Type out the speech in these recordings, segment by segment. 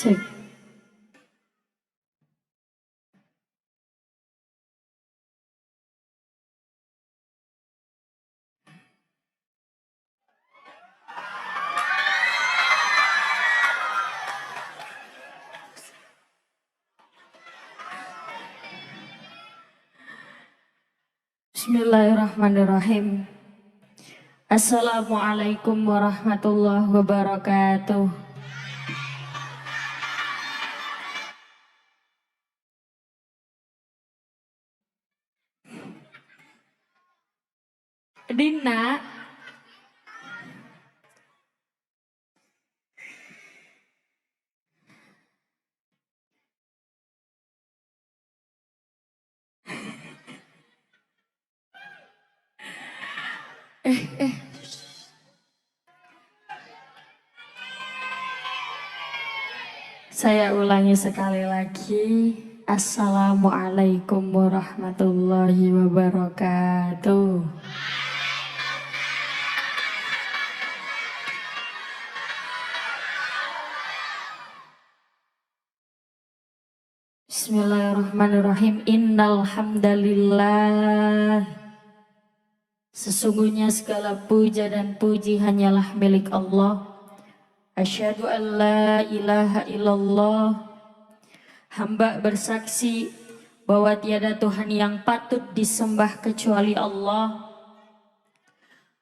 Cek. Bismillahirrahmanirrahim. Assalamualaikum warahmatullahi wabarakatuh. Dina, saya ulangi sekali lagi. Assalamualaikum warahmatullahi wabarakatuh. Bismillahirrahmanirrahim. Innal hamdalillah. Sesungguhnya segala puja dan puji hanyalah milik Allah. Asyhadu an la ilaha illallah. Hamba bersaksi bahwa tiada Tuhan yang patut disembah kecuali Allah.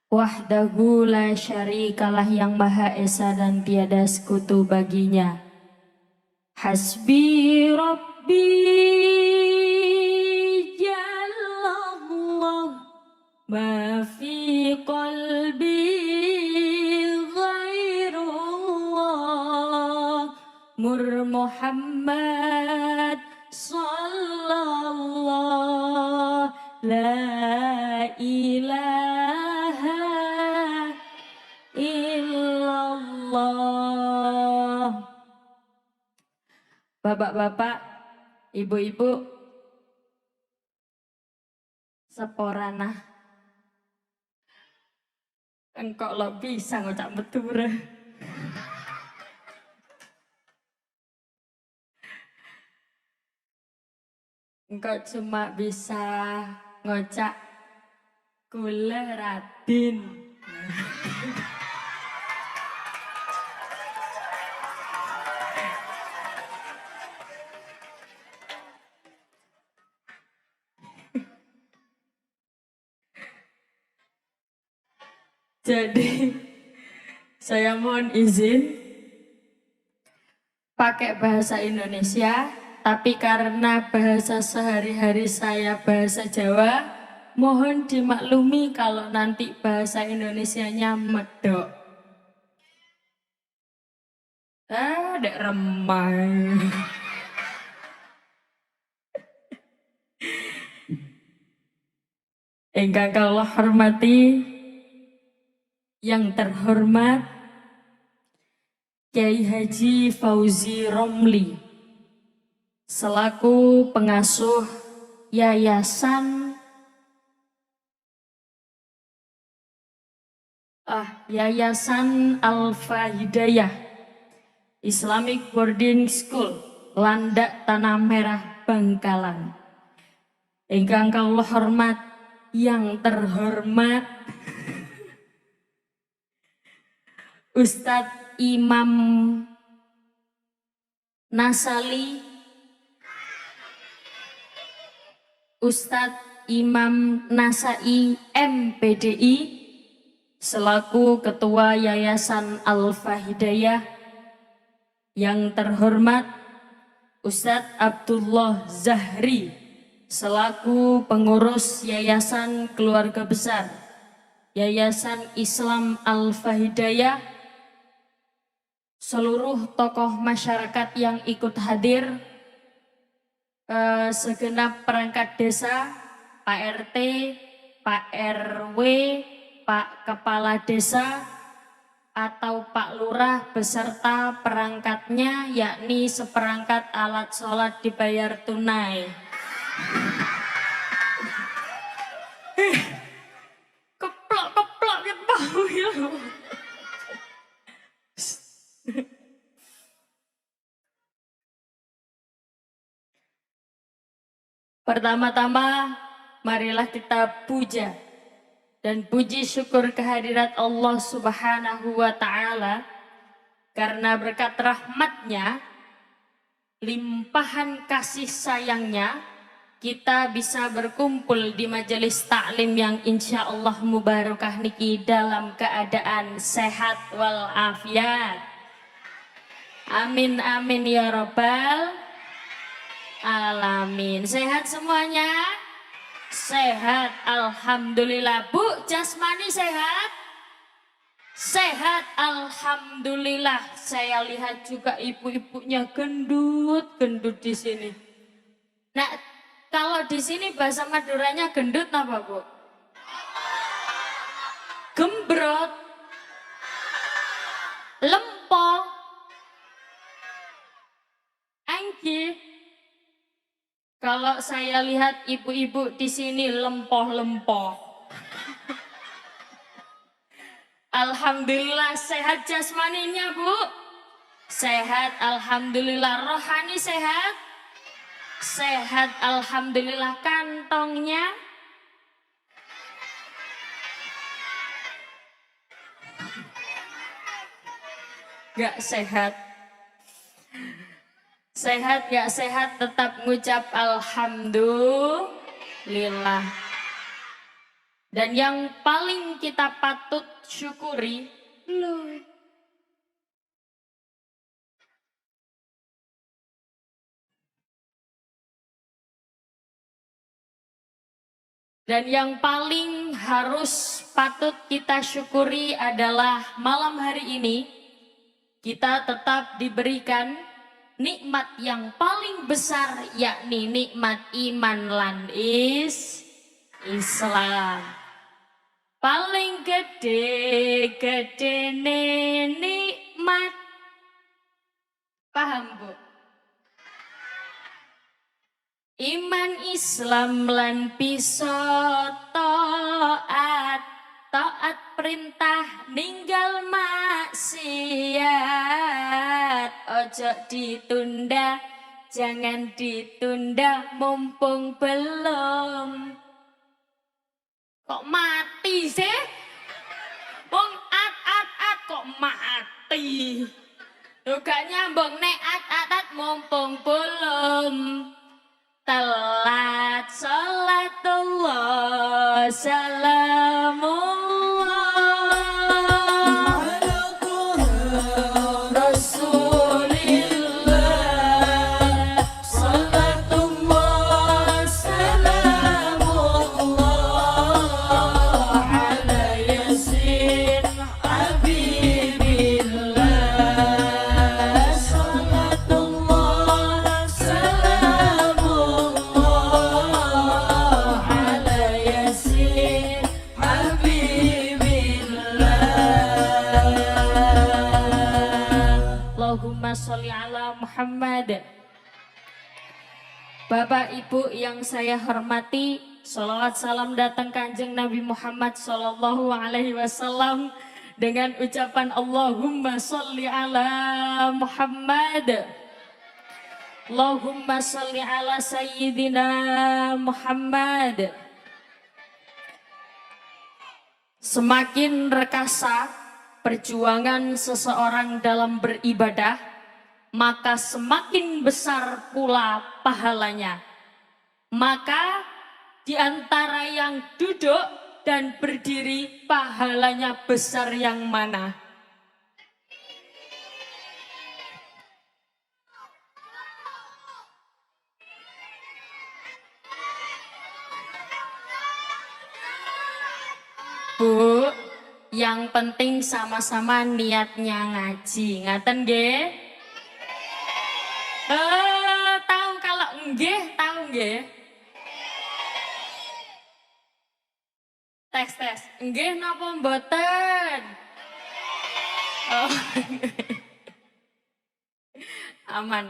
Wahdahu la syarikalah, yang maha esa dan tiada sekutu baginya. Hasbi Rabbi Jalallah, ma fi qalbi ghairullah, Mur Muhammad sallallahu la ilaha illallah. Bapak-bapak, ibu-ibu, seporana, engkau lo bisa ngucap betul. Engkau cuma bisa ngocak kula Radin. Jadi saya mohon izin pakai bahasa Indonesia, tapi karena bahasa sehari-hari saya bahasa Jawa, mohon dimaklumi kalau nanti bahasa Indonesianya medok. Dek remai. Ingkang kula hormati, yang terhormat Kiai Haji Fauzi Romli selaku pengasuh Yayasan Alfa Hidayah Islamic Boarding School Landak Tanah Merah Bangkalan. Ingkang kula hormat, yang terhormat Ustadz Imam Nasali, Ustadz Imam Nasai MPDI selaku Ketua Yayasan Alfa Hidayah. Yang terhormat Ustadz Abdullah Zahri selaku pengurus Yayasan Keluarga Besar Yayasan Islam Alfa Hidayah, seluruh tokoh masyarakat yang ikut hadir, segenap perangkat desa, Pak RT, Pak RW, Pak Kepala Desa, atau Pak Lurah beserta perangkatnya, yakni seperangkat alat sholat dibayar tunai. Keplok gitu. Pertama-tama, marilah kita puja dan puji syukur kehadirat Allah Subhanahu wa Ta'ala, karena berkat rahmatnya, limpahan kasih sayangnya, kita bisa berkumpul di majelis taklim yang insya Allah mubarakah niki dalam keadaan sehat walafiat. Amin amin ya robbal alamin. Sehat semuanya? Sehat, alhamdulillah. Bu, jasmani sehat? Sehat, alhamdulillah. Saya lihat juga ibu-ibunya gendut di sini. Nah, kalau di sini bahasa Maduranya gendut apa, Bu? Gembrot, lempong, angki. Kalau saya lihat ibu-ibu di sini lempoh-lempoh. Alhamdulillah sehat jasmaninya, Bu. Sehat, alhamdulillah. Rohani sehat? Sehat, alhamdulillah. Kantongnya? Gak sehat. Sehat gak sehat tetap ngucap alhamdulillah. Dan yang paling kita patut syukuri, loh. Dan yang paling harus patut kita syukuri adalah malam hari ini kita tetap diberikan nikmat yang paling besar, yakni nikmat iman lan Islam. Paling gede nikmat. Paham, Bu? Iman Islam lan bisa taat perintah ninggal maksiat. Ojo ditunda, jangan ditunda mumpung belum. Kok mati sih? Wong at kok mati. Juga nyambung nek at mumpung belum. Telat salatullah salamullah Rasulillah salatullah salamullah ala yasin habibillah salatullah salamullah ala yasin habibillah. Allahumma sholli ala Muhammad. Bapak Ibu yang saya hormati, sholawat salam datang Kanjeng Nabi Muhammad Sallallahu Alaihi Wasallam dengan ucapan Allahumma sholli ala Muhammad. Allahumma sholli ala Sayyidina Muhammad. Semakin rekasa perjuangan seseorang dalam beribadah, maka semakin besar pula pahalanya. Maka di antara yang duduk dan berdiri, pahalanya besar yang mana? Bu, yang penting sama-sama niatnya ngaji. Ngaten nggih? Tahu kalau nggih, tahu nggih? Tes. Nggih napa mboten? Oh. Aman.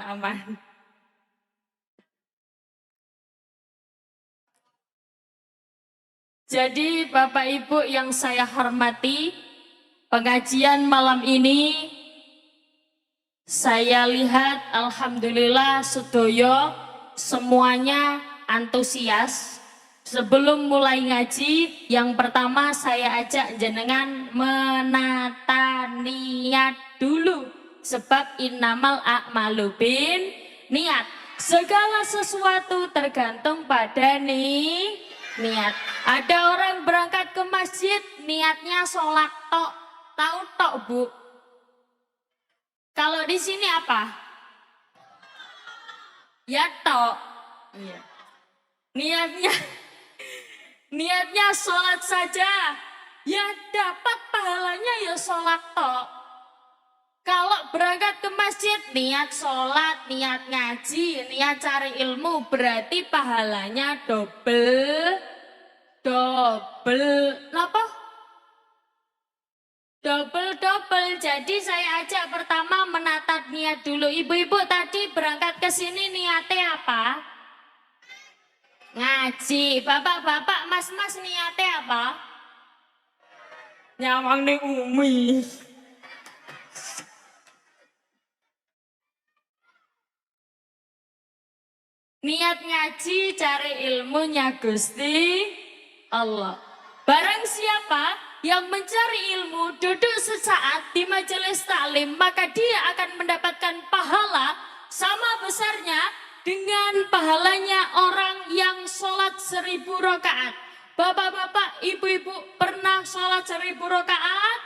Jadi Bapak Ibu yang saya hormati, pengajian malam ini saya lihat alhamdulillah sedoyo semuanya antusias. Sebelum mulai ngaji, yang pertama saya ajak jenengan menata niat dulu. Sebab innamal a'malu bin niat. Segala sesuatu tergantung pada niat. Ada orang berangkat ke masjid, niatnya sholat tok. Tahu tok, Bu? Kalau di sini apa? Ya tok. Iya. Niatnya sholat saja, ya dapat pahalanya ya sholat tok. Kalau berangkat ke masjid, niat sholat, niat ngaji, niat cari ilmu, berarti pahalanya double. Apa? Double. Jadi saya ajak pertama menata niat dulu. Ibu-ibu tadi berangkat ke sini niatnya apa? Ngaji. Bapak-bapak, mas-mas niatnya apa? Nyawang ning Umi. Niat ngaji cari ilmunya Gusti Allah. Barang siapa yang mencari ilmu duduk sesaat di majelis taklim, maka dia akan mendapatkan pahala sama besarnya dengan pahalanya orang yang sholat 1000 rakaat. Bapak-bapak, ibu-ibu pernah sholat 1000 rakaat?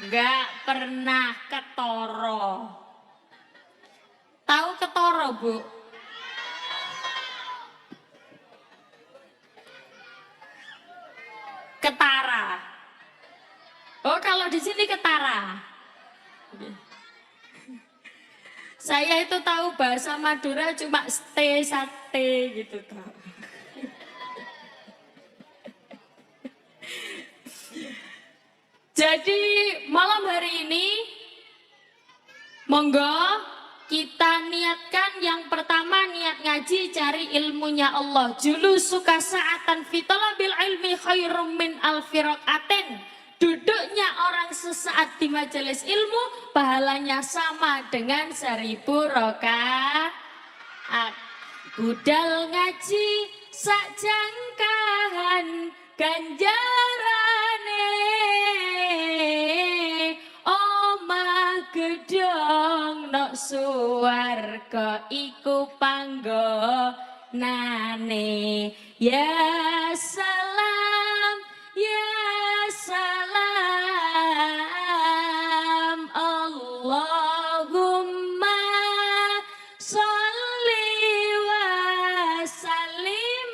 Enggak pernah. Ketoro. Tahu ketoro, Bu? Ketara. Oh, kalau di sini ketara. Saya itu tahu bahasa Madura cuma sate gitu tahu. Jadi malam hari ini monggo kita niatkan yang pertama niat ngaji cari ilmunya Allah. Julu suka saatan fitolabil ilmi khairum min alfi rakaatin. Duduknya orang sesaat di majelis ilmu pahalanya sama dengan 1000 rakaat. Budal ngaji sak jangkahan ganjarane omah gedong nok suwarga iku panggonane. Ya salam Allahumma sholli wa sallim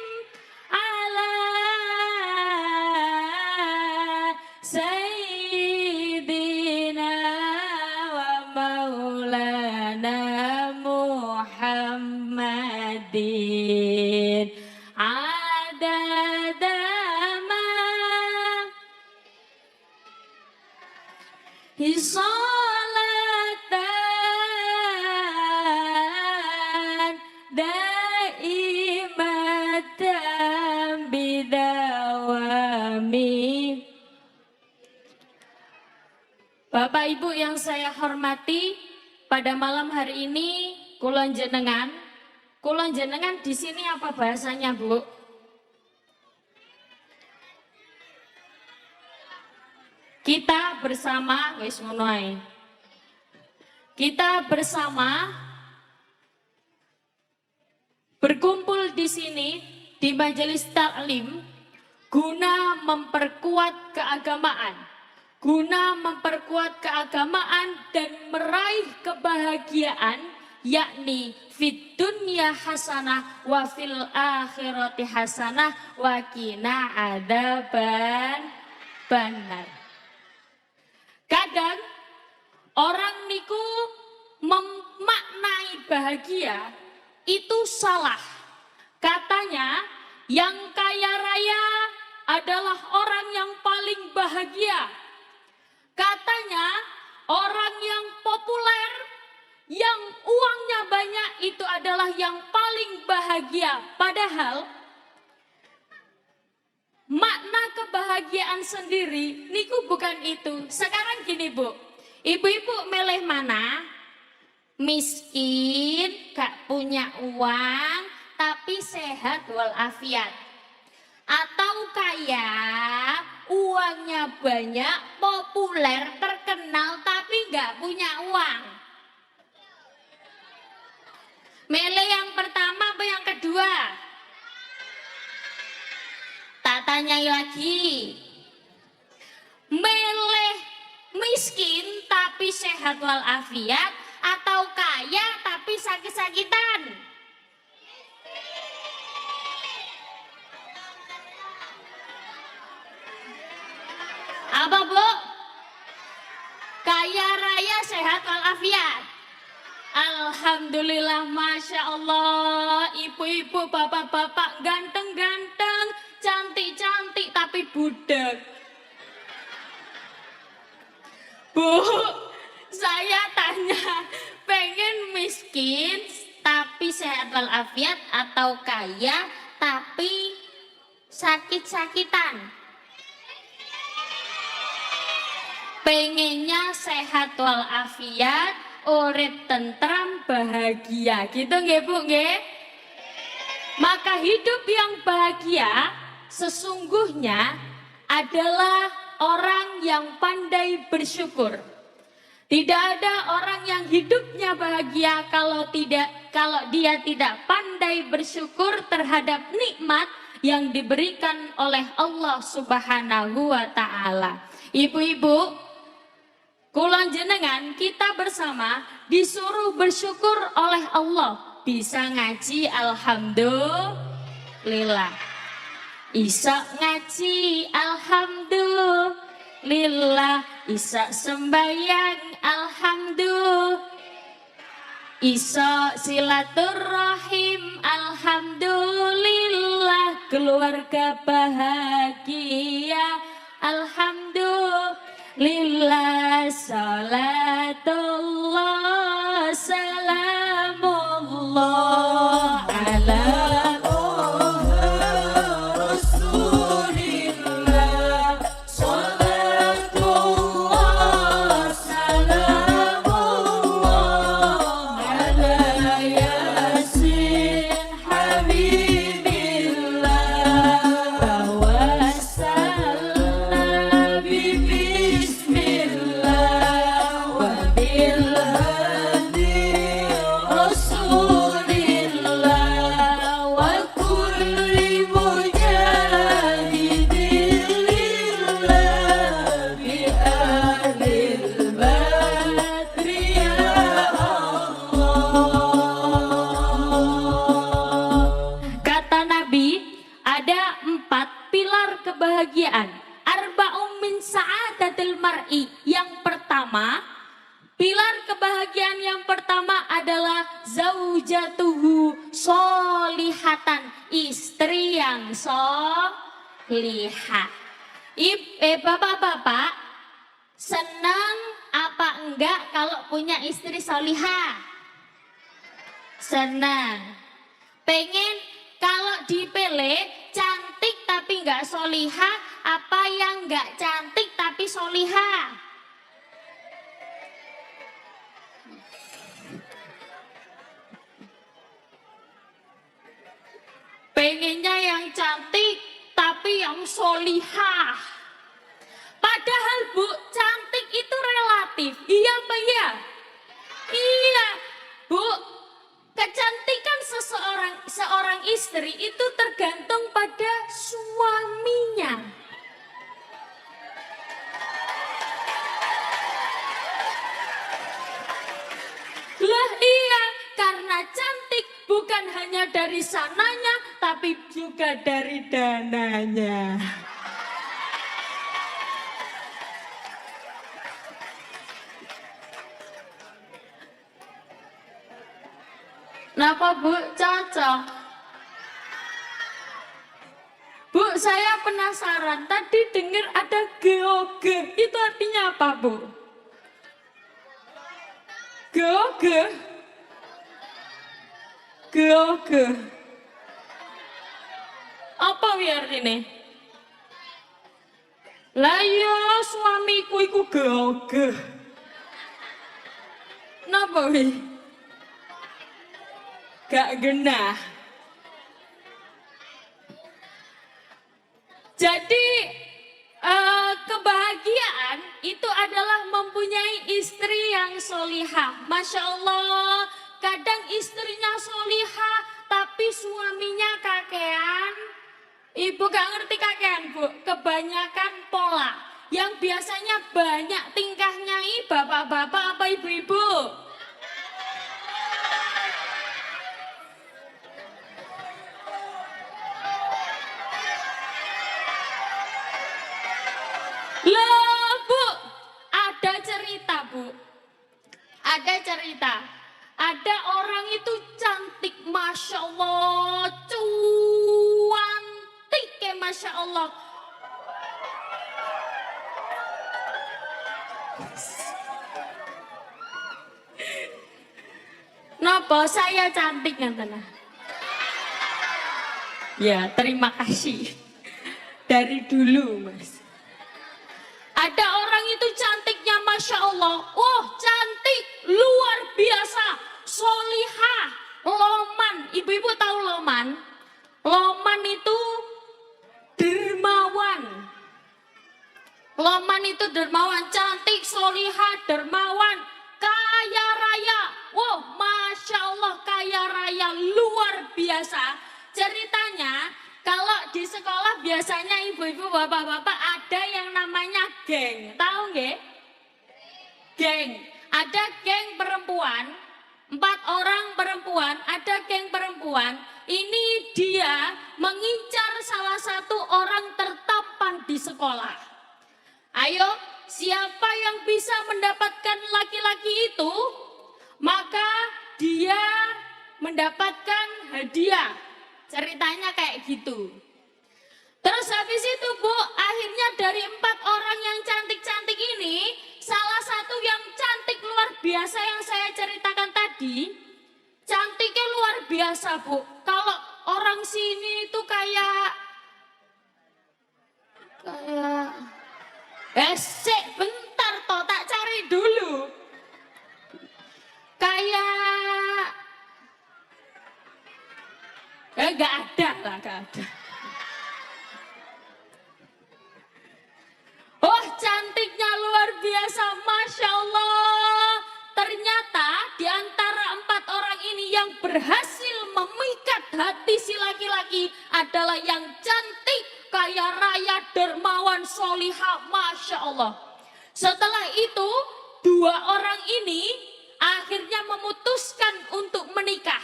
ala sayyidina wa maulana Muhammadin adadama hisolatan daimatan bidawami. Bapak Ibu yang saya hormati, pada malam hari ini kulon jenengan di sini apa bahasanya, Bu? Kita bersama, wis ngono ae. Kita bersama berkumpul di sini di majelis taklim guna memperkuat keagamaan dan meraih kebahagiaan, yakni fid dunya hasanah wa fil akhirati hasanah wa qina adzaban benar. Kadang orang niku memaknai bahagia itu salah. Katanya yang kaya raya adalah orang yang paling bahagia. Katanya orang yang populer, yang uangnya banyak itu adalah yang paling bahagia. Padahal makna kebahagiaan sendiri niku bukan itu. Sekarang gini, Bu, ibu-ibu milih mana? Miskin, gak punya uang, tapi sehat walafiat. Atau kaya, uangnya banyak, populer, terkenal, tapi nggak punya uang. Milih yang pertama apa yang kedua? Tak tanyai lagi. Milih miskin tapi sehat walafiat atau kaya tapi sakit-sakitan? Apa Bu? Kaya raya sehat walafiat. Alhamdulillah, Masya Allah, ibu-ibu, bapak-bapak, ganteng-ganteng, cantik-cantik, tapi budak. Bu, saya tanya, pengen miskin, tapi sehat walafiat, atau kaya, tapi sakit-sakitan? Pengennya sehat walafiat, urip tentram, bahagia, gitu nggih Bu nggih? Maka hidup yang bahagia sesungguhnya adalah orang yang pandai bersyukur. Tidak ada orang yang hidupnya bahagia kalau dia tidak pandai bersyukur terhadap nikmat yang diberikan oleh Allah Subhanahu wa taala. Ibu-ibu, kula jenengan kita bersama disuruh bersyukur oleh Allah. Bisa ngaji alhamdulillah. Isak ngaji alhamdulillah. Isak sembahyang alhamdulillah. Isak silaturahim alhamdulillah. Keluarga bahagia alhamdulillah. Lillah salatullah salamullah ala Rasulillah salatullah salamullah ala Yasin Habibillah tawassalna bibi kebahagiaan. Arba'um min sa'adatil mar'i. Yang pertama, pilar kebahagiaan yang pertama adalah zaujatuhu solihatan, istri yang solihah. Bapak-bapak, senang apa enggak kalau punya istri solihah? Senang. Pengen kalau dipilih cantik tapi enggak solihah, apa yang enggak cantik tapi solihah? Pengennya yang cantik tapi yang solihah. Padahal Bu, cantik itu relatif. Iya apa iya? Iya Bu, kecantikan seorang istri itu tergantung pada suaminya. Lah iya, karena cantik bukan hanya dari sananya, tapi juga dari dananya. Kenapa Bu? Cocok. Bu, saya penasaran. Tadi dengar ada geoge. Itu artinya apa Bu? Geoge. Geoge. Apa artinya? Lah ya suamiku iku geoge. Napa wi? Gak genah. Jadi kebahagiaan itu adalah mempunyai istri yang solihah. Masya Allah, kadang istrinya solihah tapi suaminya kakean. Ibu gak ngerti kakean bu, kebanyakan pola. Yang biasanya banyak tingkahnya bapak-bapak apa ibu-ibu? Loh bu, ada cerita bu. Ada cerita. Ada orang itu cantik, Masya Allah. Cuantik ya Masya Allah. Nopo saya cantik ngantena. Ya, terima kasih. Dari dulu, Mas. Ada orang itu cantiknya Masya Allah. Oh, cantik, luar biasa, solihah, loman. Ibu-ibu tahu loman? Loman itu dermawan. Loman itu dermawan, cantik, solihah, dermawan, kaya raya. Wow, Masya Allah, kaya raya, luar biasa. Ceritanya, kalau di sekolah biasanya ibu-ibu, bapak-bapak ada yang namanya geng. Tahu nggak? Geng. Ada geng perempuan, 4 orang perempuan, ada geng perempuan. Ini dia mengincar salah satu orang tertampan di sekolah. Ayo, siapa yang bisa mendapatkan laki-laki itu, maka dia mendapatkan hadiah. Ceritanya kayak gitu. Terus habis itu bu, akhirnya dari 4 orang yang cantik-cantik ini, salah satu yang cantik luar biasa yang saya ceritakan tadi, cantiknya luar biasa bu. Kalau orang sini itu kayak sik bentar toh, tak cari dulu. Kayak gak ada lah, gak ada. Oh, cantiknya luar biasa, Masya Allah. Ternyata di antara 4 orang ini yang berhasil memikat hati si laki-laki adalah yang cantik, kaya raya, dermawan, solihah, Masya Allah. Setelah itu, 2 orang ini akhirnya memutuskan untuk menikah.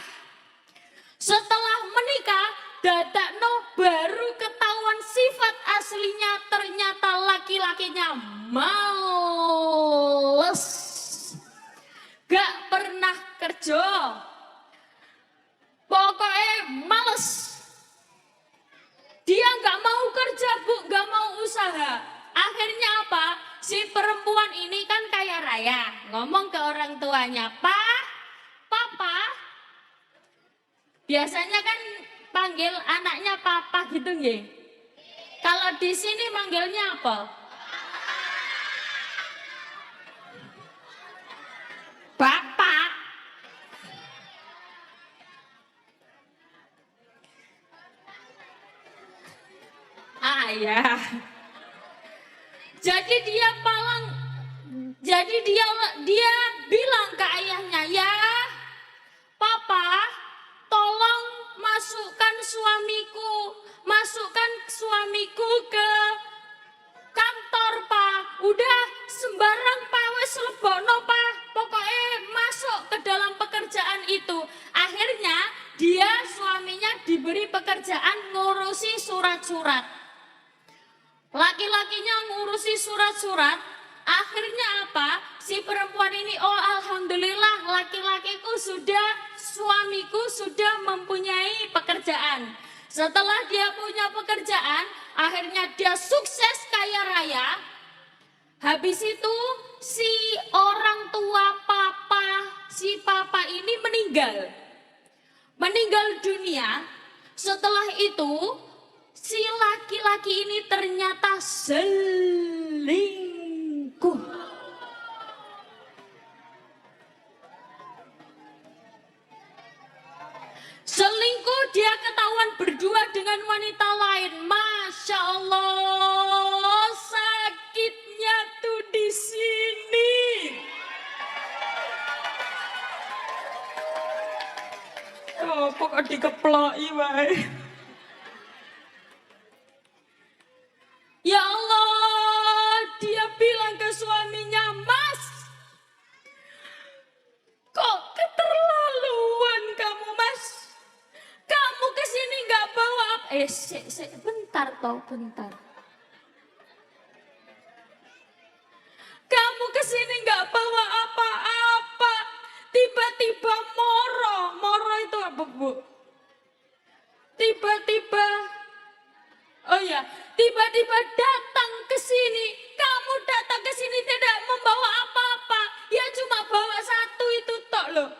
Setelah menikah, dadakno baru ketahuan sifat aslinya, ternyata laki-lakinya males. Gak pernah kerja. Pokoknya males. Dia gak mau kerja bu, gak mau usaha. Akhirnya apa? Si perempuan ini kan kaya raya. Ngomong ke orang tuanya, Pak, Papa. Biasanya kan panggil anaknya papa gitu nggih. Kalau di sini manggilnya apa? Bapak. Ayah. Jadi dia bilang ke ayahnya, ya Papa, tolong masukkan suamiku ke kantor Pak. Udah sembarang Pak wes lebono Pak. Pokoknya masuk ke dalam pekerjaan itu. Akhirnya suaminya diberi pekerjaan ngurusi surat-surat. Laki-lakinya ngurusi surat-surat. Akhirnya apa? Si perempuan ini, oh alhamdulillah suamiku sudah mempunyai pekerjaan. Setelah dia punya pekerjaan, akhirnya dia sukses kaya raya. Habis itu si orang tua si papa ini meninggal dunia. Setelah itu si laki-laki ini ternyata selingkuh. Selingkuh, dia ketahuan berdua dengan wanita lain. Masya Masya Allah, sakitnya tuh di sini. Oh, pokok dikeploi wae. Ya Allah, dia bilang ke suaminya, Mas, kok keterlaluan kamu, Mas? Kamu kesini nggak bawa apa? Bentar toh, bentar. Kamu kesini nggak bawa apa-apa. Tiba-tiba moro itu apa, Bu? Tiba-tiba, oh ya, tiba-tiba datang ke sini. Kamu datang ke sini tidak membawa apa-apa. Ya cuma bawa satu itu tok loh.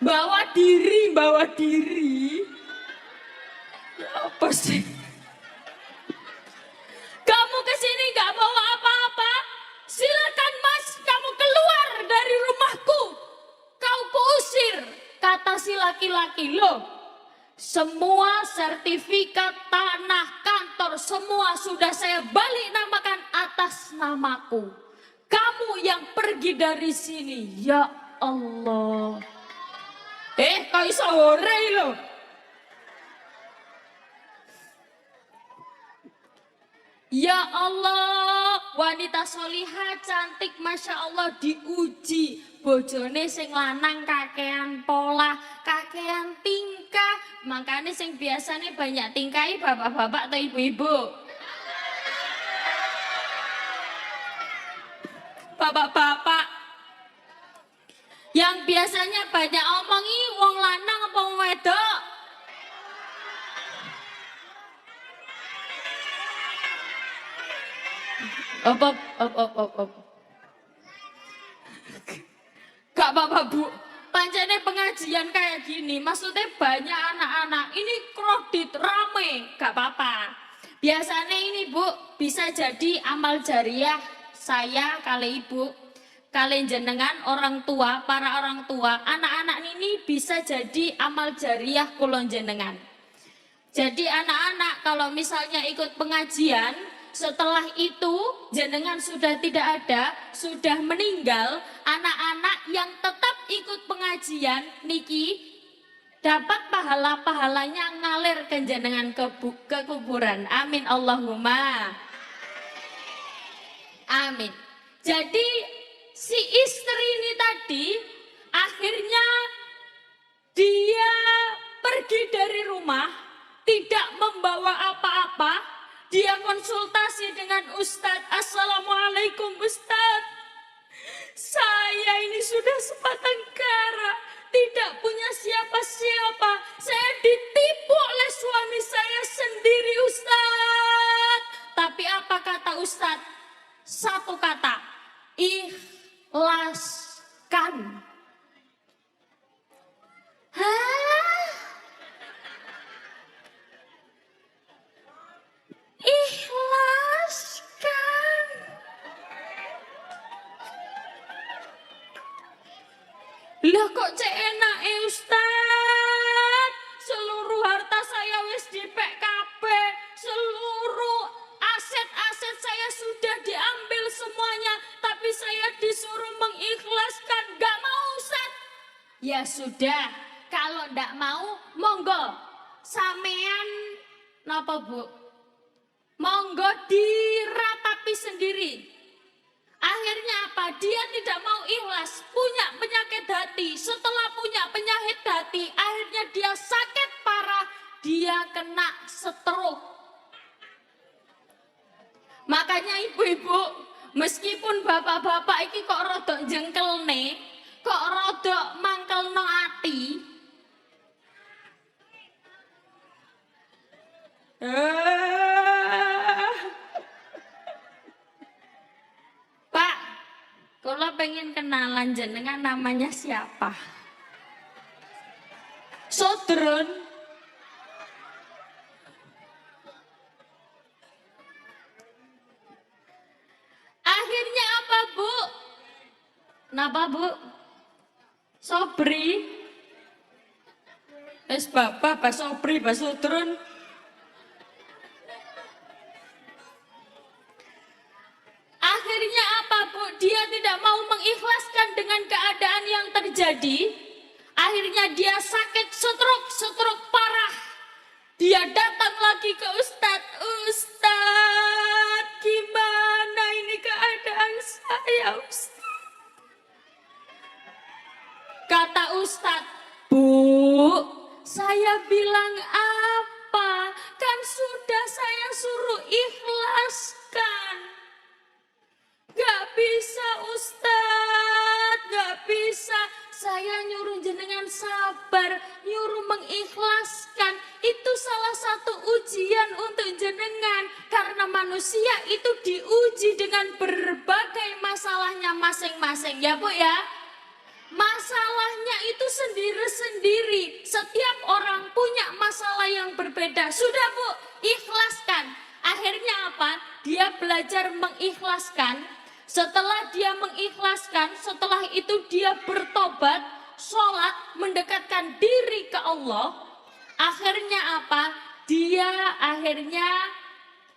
Bawa diri. Ya apa sih? Kamu kesini nggak bawa apa-apa? Silakan Mas, kamu keluar dari rumahku. Kau kuusir, kata si laki-laki. Loh, semua sertifikat tanah kantor semua sudah saya balik namakan atas namaku. Kamu yang pergi dari sini, ya Allah. Kau iso hore loh. Ya Allah, wanita solihah cantik Masya Allah diuji. Bojone sing lanang kakean pola, kakean tingkah. Makanya sing biasanya banyak tingkahi bapak-bapak atau ibu-ibu. Bapak-bapak yang biasanya banyak omongi wong lanang apa wong wedok? Op. Gak apa-apa Bu, pancene pengajian kayak gini, maksudnya banyak anak-anak, ini kredit rame, gak apa-apa. Biasanya ini Bu, bisa jadi amal jariah saya kali Ibu, kalian jenengan orang tua, para orang tua, anak-anak ini bisa jadi amal jariah kulon jenengan. Jadi anak-anak kalau misalnya ikut pengajian, setelah itu jenengan sudah tidak ada, sudah meninggal, anak-anak yang tetap ikut pengajian niki dapat pahala-pahalanya ngalir ke jenengan ke kuburan. Amin Allahumma. Amin. Jadi si istri ini tadi akhirnya dia pergi dari rumah, tidak membawa apa-apa. Dia konsultasi dengan Ustadz. Assalamualaikum Ustadz. Saya ini sudah sebatang kara, tidak punya siapa-siapa. Saya ditipu oleh suami saya sendiri Ustadz. Tapi apa kata Ustadz? Satu kata, ikhlaskan. Hah? Ikhlaskan. Lah kok cek enak Ustaz? Seluruh harta saya wis dipek kabeh, seluruh aset-aset saya sudah diambil semuanya, tapi saya disuruh mengikhlaskan. Gak mau Ustaz. Ya sudah, kalau ndak mau, monggo. Samean napa Bu? Monggo diratapi sendiri. Akhirnya apa? Dia tidak mau ikhlas, punya penyakit hati. Setelah punya penyakit hati, akhirnya dia sakit parah, dia kena stroke. Makanya ibu-ibu, meskipun bapak-bapak iki kok rodok jengkel nih, kok rodok mangkel no ati. Pak, kalau pengen kenalan jenengan namanya siapa? Sodron. Akhirnya apa Bu? Kenapa Bu? Sobri. Wis bapak, Bas Opri, Bas Udrun. Akhirnya apa, Bu? Dia tidak mau mengikhlaskan dengan keadaan yang terjadi. Akhirnya dia sakit stroke parah. Dia datang lagi ke Ustadz. Ustadz, gimana ini keadaan saya, Ustadz? Kata Ustadz, Bu, saya bilang apa? Kan sudah saya suruh ikhlaskan. Gak bisa Ustadz, gak bisa. Saya nyuruh jenengan sabar, nyuruh mengikhlaskan. Itu salah satu ujian untuk jenengan. Karena manusia itu diuji dengan berbagai masalahnya masing-masing. Ya Bu ya? Masalahnya itu sendiri-sendiri. Setiap orang punya masalah yang berbeda. Sudah Bu, ikhlaskan. Akhirnya apa? Dia belajar mengikhlaskan. Setelah dia mengikhlaskan, setelah itu dia bertobat, sholat, mendekatkan diri ke Allah. Akhirnya apa? Dia akhirnya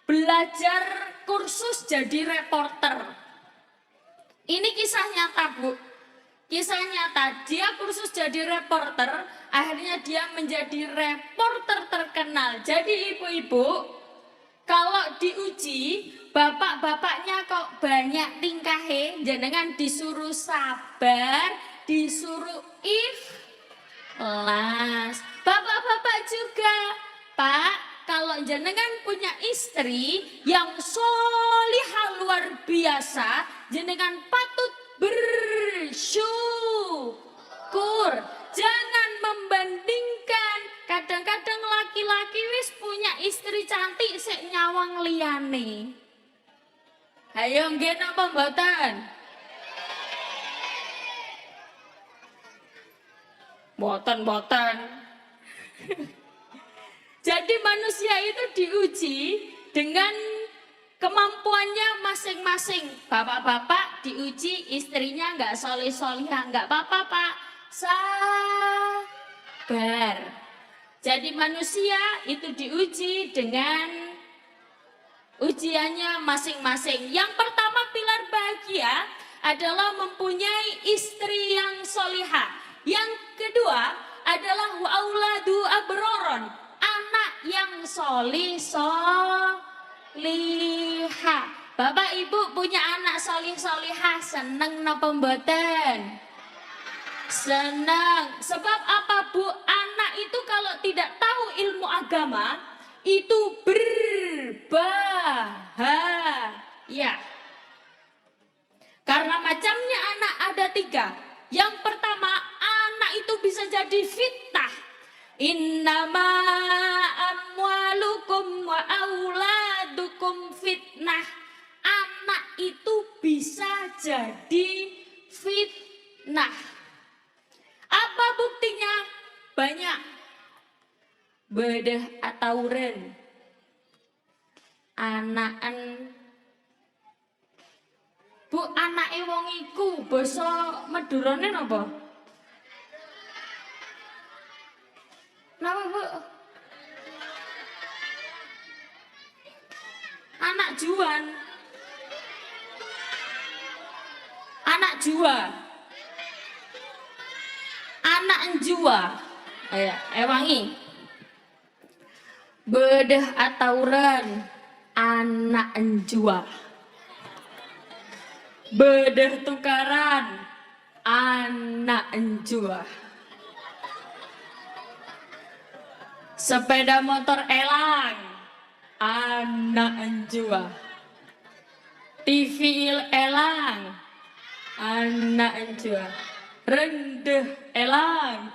belajar kursus jadi reporter. Ini kisah nyata Bu. Kisah nyata, dia kursus jadi reporter, akhirnya dia menjadi reporter terkenal. Jadi ibu-ibu, kalau diuji, bapak-bapaknya kok banyak tingkahe, jenengan disuruh sabar, disuruh ikhlas. Bapak-bapak juga, Pak, kalau jenengan punya istri yang solihah luar biasa, jenengan patut bersyukur. Jangan membandingkan. Kadang-kadang laki-laki wis punya istri cantik sik nyawang liyane. Hayo nggih napa mboten? Mboten. Jadi manusia itu diuji dengan kemampuannya masing-masing. Bapak-bapak diuji istrinya nggak solih-solihah, nggak apa-apa Pak, sabar. Jadi manusia itu diuji dengan ujiannya masing-masing. Yang pertama pilar bahagia adalah mempunyai istri yang solihah. Yang kedua adalah wa'auladu abroron, anak yang solihah. Bapak Ibu punya anak solihah, seneng napa mboten? Senang. Sebab apa Bu? Anak itu kalau tidak tahu ilmu agama itu berbahaya. Karena macamnya anak ada 3. Yang pertama, anak itu bisa jadi fitnah. Innama amwalukum wa auladukum fitnah. Anak itu bisa jadi fitnah. Apa buktinya? Banyak. Bedah atauren. Anakan. Bu, anake wong iku basa Madurane napa? Napa Bu? Anak juan. Anak jua. Anak njua. Ewangi. Bedah atauran. Anak njua. Bedah tukaran. Anak njua. Sepeda motor elang. Anak njua. TV elang. Anak njua. Rendeh elang.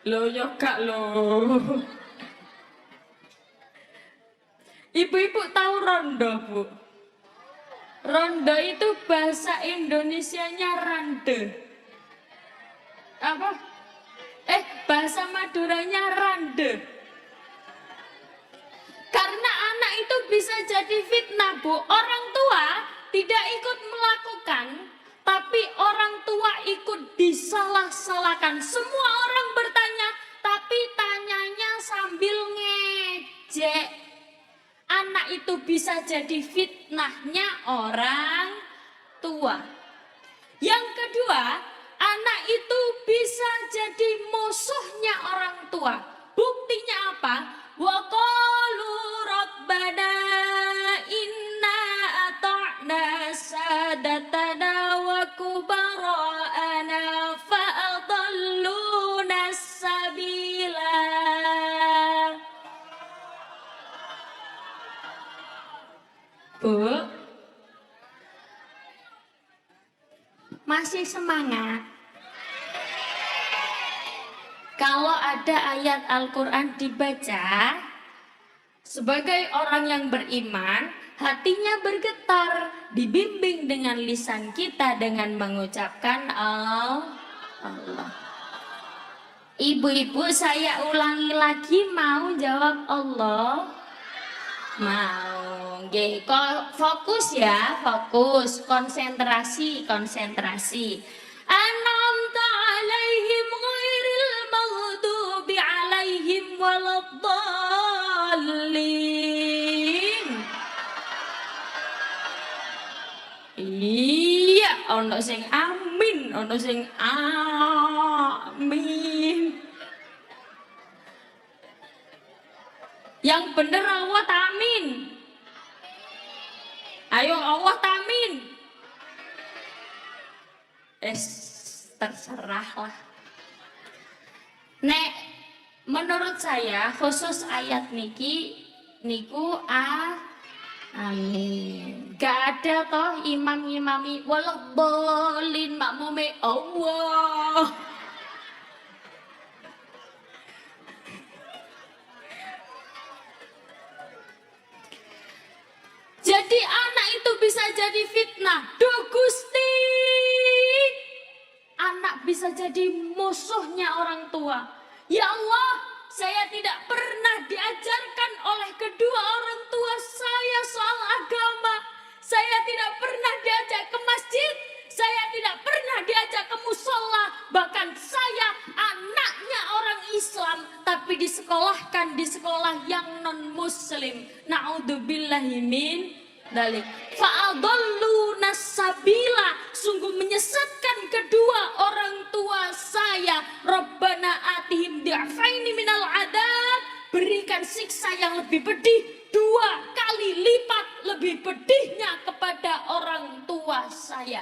Lo yo kak lo. Ibu-ibu tahu rondo Bu? Rondo itu bahasa Indonesianya rande. Apa? Bahasa Maduranya rande. Karena anak itu bisa jadi fitnah Bu. Orang tua tidak ikut melakukan, tapi orang tua ikut disalah-salahkan. Semua orang ejek. Anak itu bisa jadi fitnahnya orang tua. Yang kedua, anak itu bisa jadi musuhnya orang tua. Buktinya apa? Wa qalu rabbana inna ata'na sadatana wa kubara'ana fa adalluna sabila. Bu, masih semangat? Kalau ada ayat Al-Quran dibaca, sebagai orang yang beriman, hatinya bergetar, dibimbing dengan lisan kita dengan mengucapkan Allah. Ibu-ibu, saya ulangi lagi, mau jawab Allah? Mau, nggih, fokus ya, fokus, konsentrasi. An'amta 'alaihim ghairil maghdubi 'alaihim waladdallin. Iya, ono sing amin, ono sing amin. Yang bener Allah tamin. Ayo Allah tamin. Terserah lah. Nek menurut saya khusus ayat niku amin. Gak ada toh imam-imami waladhdallin makmume Allah. Jadi anak itu bisa jadi fitnah. Duh Gusti, anak bisa jadi musuhnya orang tua. Ya Allah, saya tidak pernah diajarkan oleh kedua orang tua saya soal agama. Saya tidak pernah diajak ke masjid. Saya tidak pernah diajak ke musola. Bahkan saya anaknya orang Islam, tapi disekolahkan di sekolah yang non muslim. Na'udzubillahi min dzalik. Fa'adalluna sabila, sungguh menyesatkan kedua orang tua saya. Rabbana atihim di'afaini minal adab, berikan siksa yang lebih pedih, 2 kali lipat lebih pedihnya kepada orang tua saya.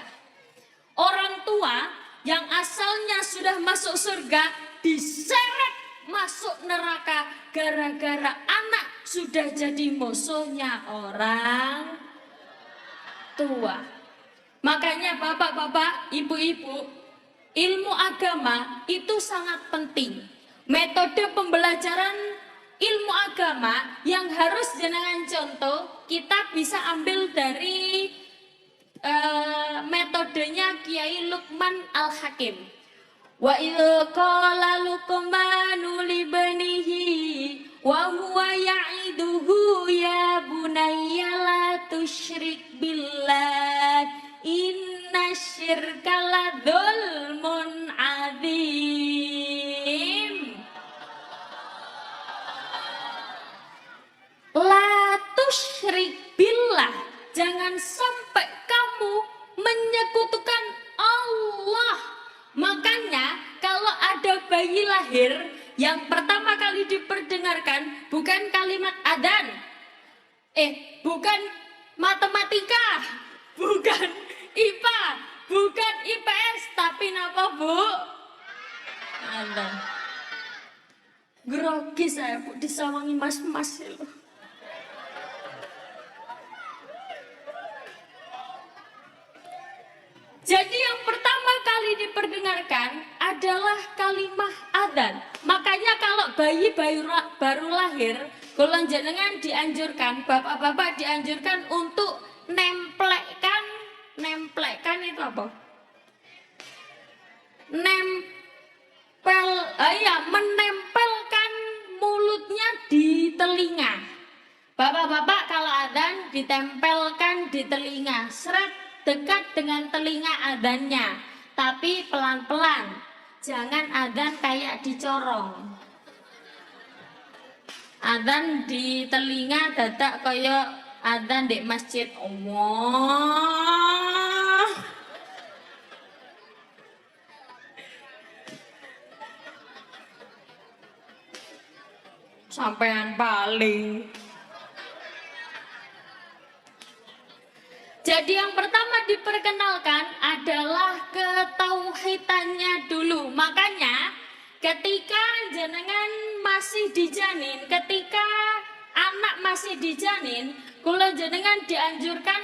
Orang tua yang asalnya sudah masuk surga diseret masuk neraka gara-gara anak sudah jadi musuhnya orang tua. Makanya bapak-bapak, ibu-ibu, ilmu agama itu sangat penting. Metode pembelajaran ilmu agama yang harus jenengan contoh, kita bisa ambil dari metodenya Kiai Luqman Al-Hakim. Wa idh qala Luqmanu libnihi wa huwa ya'iduhu ya bunayya la tusyrik billah inna syirka la dzulmun adzim. La tusyrik billah, jangan sampai kamu menyekutukan Allah. Makanya kalau ada bayi lahir, yang pertama kali diperdengarkan bukan kalimat adzan, bukan matematika, bukan IPA, bukan IPS, tapi napa Bu? Adzan. Grogi saya Bu, disawangi mas-mas loh. Jadi yang pertama kali diperdengarkan adalah kalimat adzan. Makanya kalau bayi baru lahir, kalau jenengan dianjurkan, bapak-bapak dianjurkan untuk nempelkan itu apa? Menempelkan mulutnya di telinga. Bapak-bapak kalau adzan ditempelkan di telinga, seret, dekat dengan telinga adzannya, tapi pelan-pelan, jangan adzan kayak dicorong. Adzan di telinga dadak kaya adzan di masjid. Allah. Sampean paling. Jadi yang pertama diperkenalkan adalah ketauhidannya dulu. Makanya ketika jenengan masih dijanin, ketika anak masih dijanin, kula jenengan dianjurkan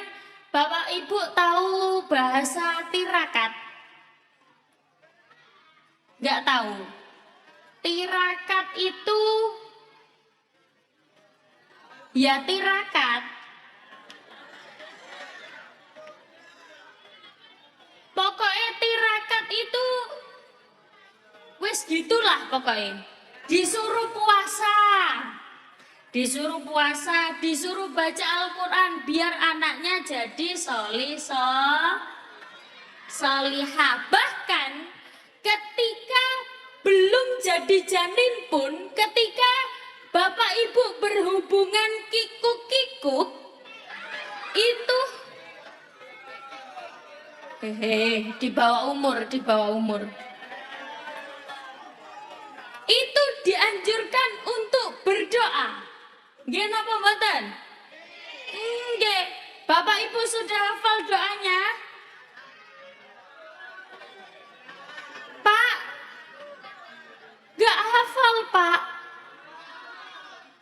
Bapak Ibu tahu bahasa tirakat. Nggak tahu. Tirakat itu ya tirakat. Pokoknya tirakat itu wes gitulah pokoknya. Disuruh puasa. Disuruh puasa, disuruh baca Al-Qur'an biar anaknya jadi solihah. Bahkan ketika belum jadi janin pun, ketika Bapak Ibu berhubungan kikuk-kikuk itu di bawah umur. Itu dianjurkan untuk berdoa. Nggih napa mboten? Nggih. Bapak Ibu sudah hafal doanya? Pak? Nggak hafal, Pak.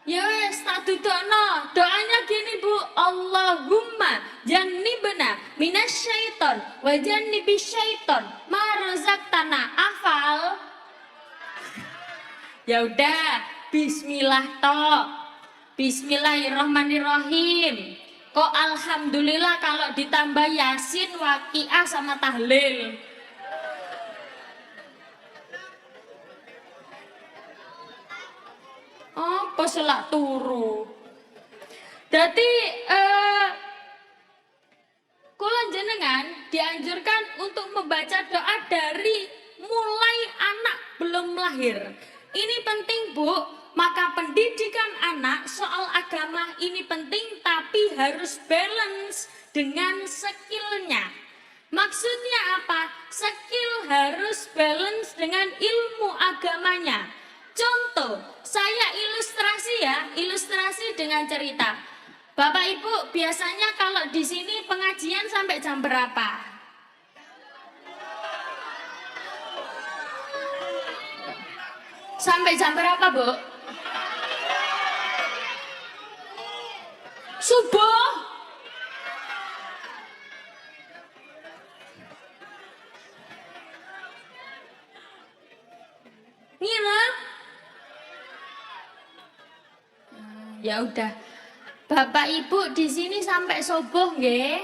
Ya wes tak dudukno. Doanya gini Bu, Allahumma jannibna minasyaiton wa jannibis syaiton ma razaqtana. Hafal? Ya udah, bismillah toh. Bismillahirrahmanirrahim. Kok alhamdulillah kalau ditambah Yasin, Waqiah sama tahlil. Apa selak turu. Jadi kula jenengan dianjurkan untuk membaca doa dari mulai anak belum lahir. Ini penting Bu, maka pendidikan anak soal agama ini penting tapi harus balance dengan skillnya. Maksudnya apa? Skill harus balance dengan ilmu agamanya. Contoh, saya ilustrasi dengan cerita. Bapak Ibu, biasanya kalau di sini pengajian sampai jam berapa? Sampai jam berapa, Bu? Subuh? Nginep? Ya udah. Bapak Ibu di sini sampai subuh nggih?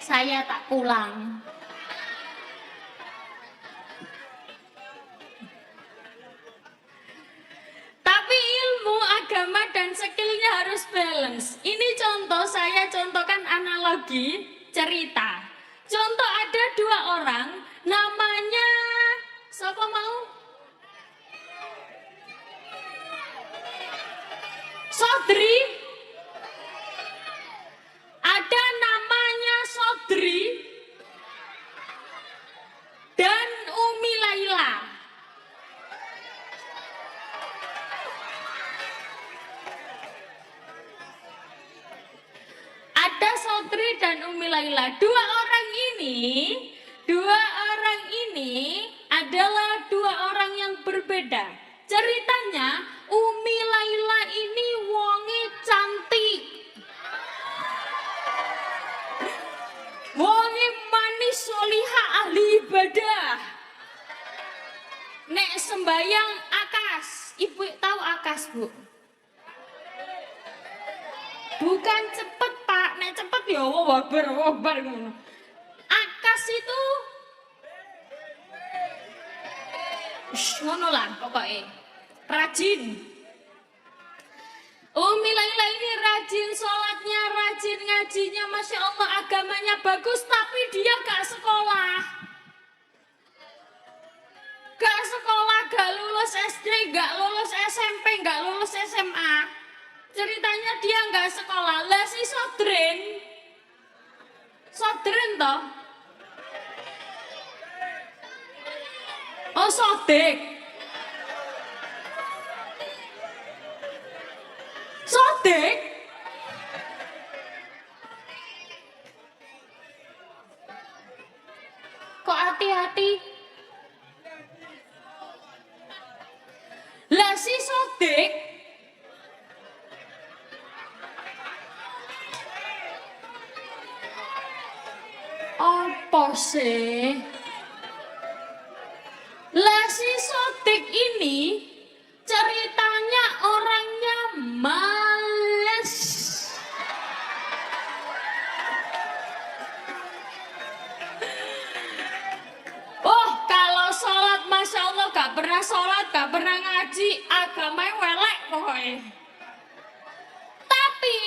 Saya tak pulang. Tapi ilmu agama dan skillnya harus balance. Ini contoh, saya contohkan analogi cerita. Contoh ada dua orang, namanya siapa mau? Sodri. Ada namanya Sodri dan Umi Laila. Ada Sodri dan Umi Laila. Dua orang ini adalah dua orang yang berbeda. Ceritanya Umi Laila ini wonge cantik. Wonge manis, solihah, ahli ibadah. Nek sembayang akas. Ibu tahu akas, Bu? Bukan cepet, Pak. Nek cepet ya wabar ngono. Akas itu ngono lah pokoknya. Rajin. Umi Laila ini rajin sholatnya, rajin ngajinya, Masya Allah agamanya bagus, tapi dia gak sekolah. Gak sekolah, gak lulus SD, nggak lulus SMP, nggak lulus SMA. Ceritanya dia nggak sekolah. Lah si Sodren. Sodren toh? Oh Sodik. Sodik? Kok hati-hati? Lah si Sodik apa sih? Lah si Sodik ini ceritanya orangnya males. Oh, kalau sholat Masya Allah gak pernah sholat, gak pernah ngaji, agamanya welek pokoknya. Tapi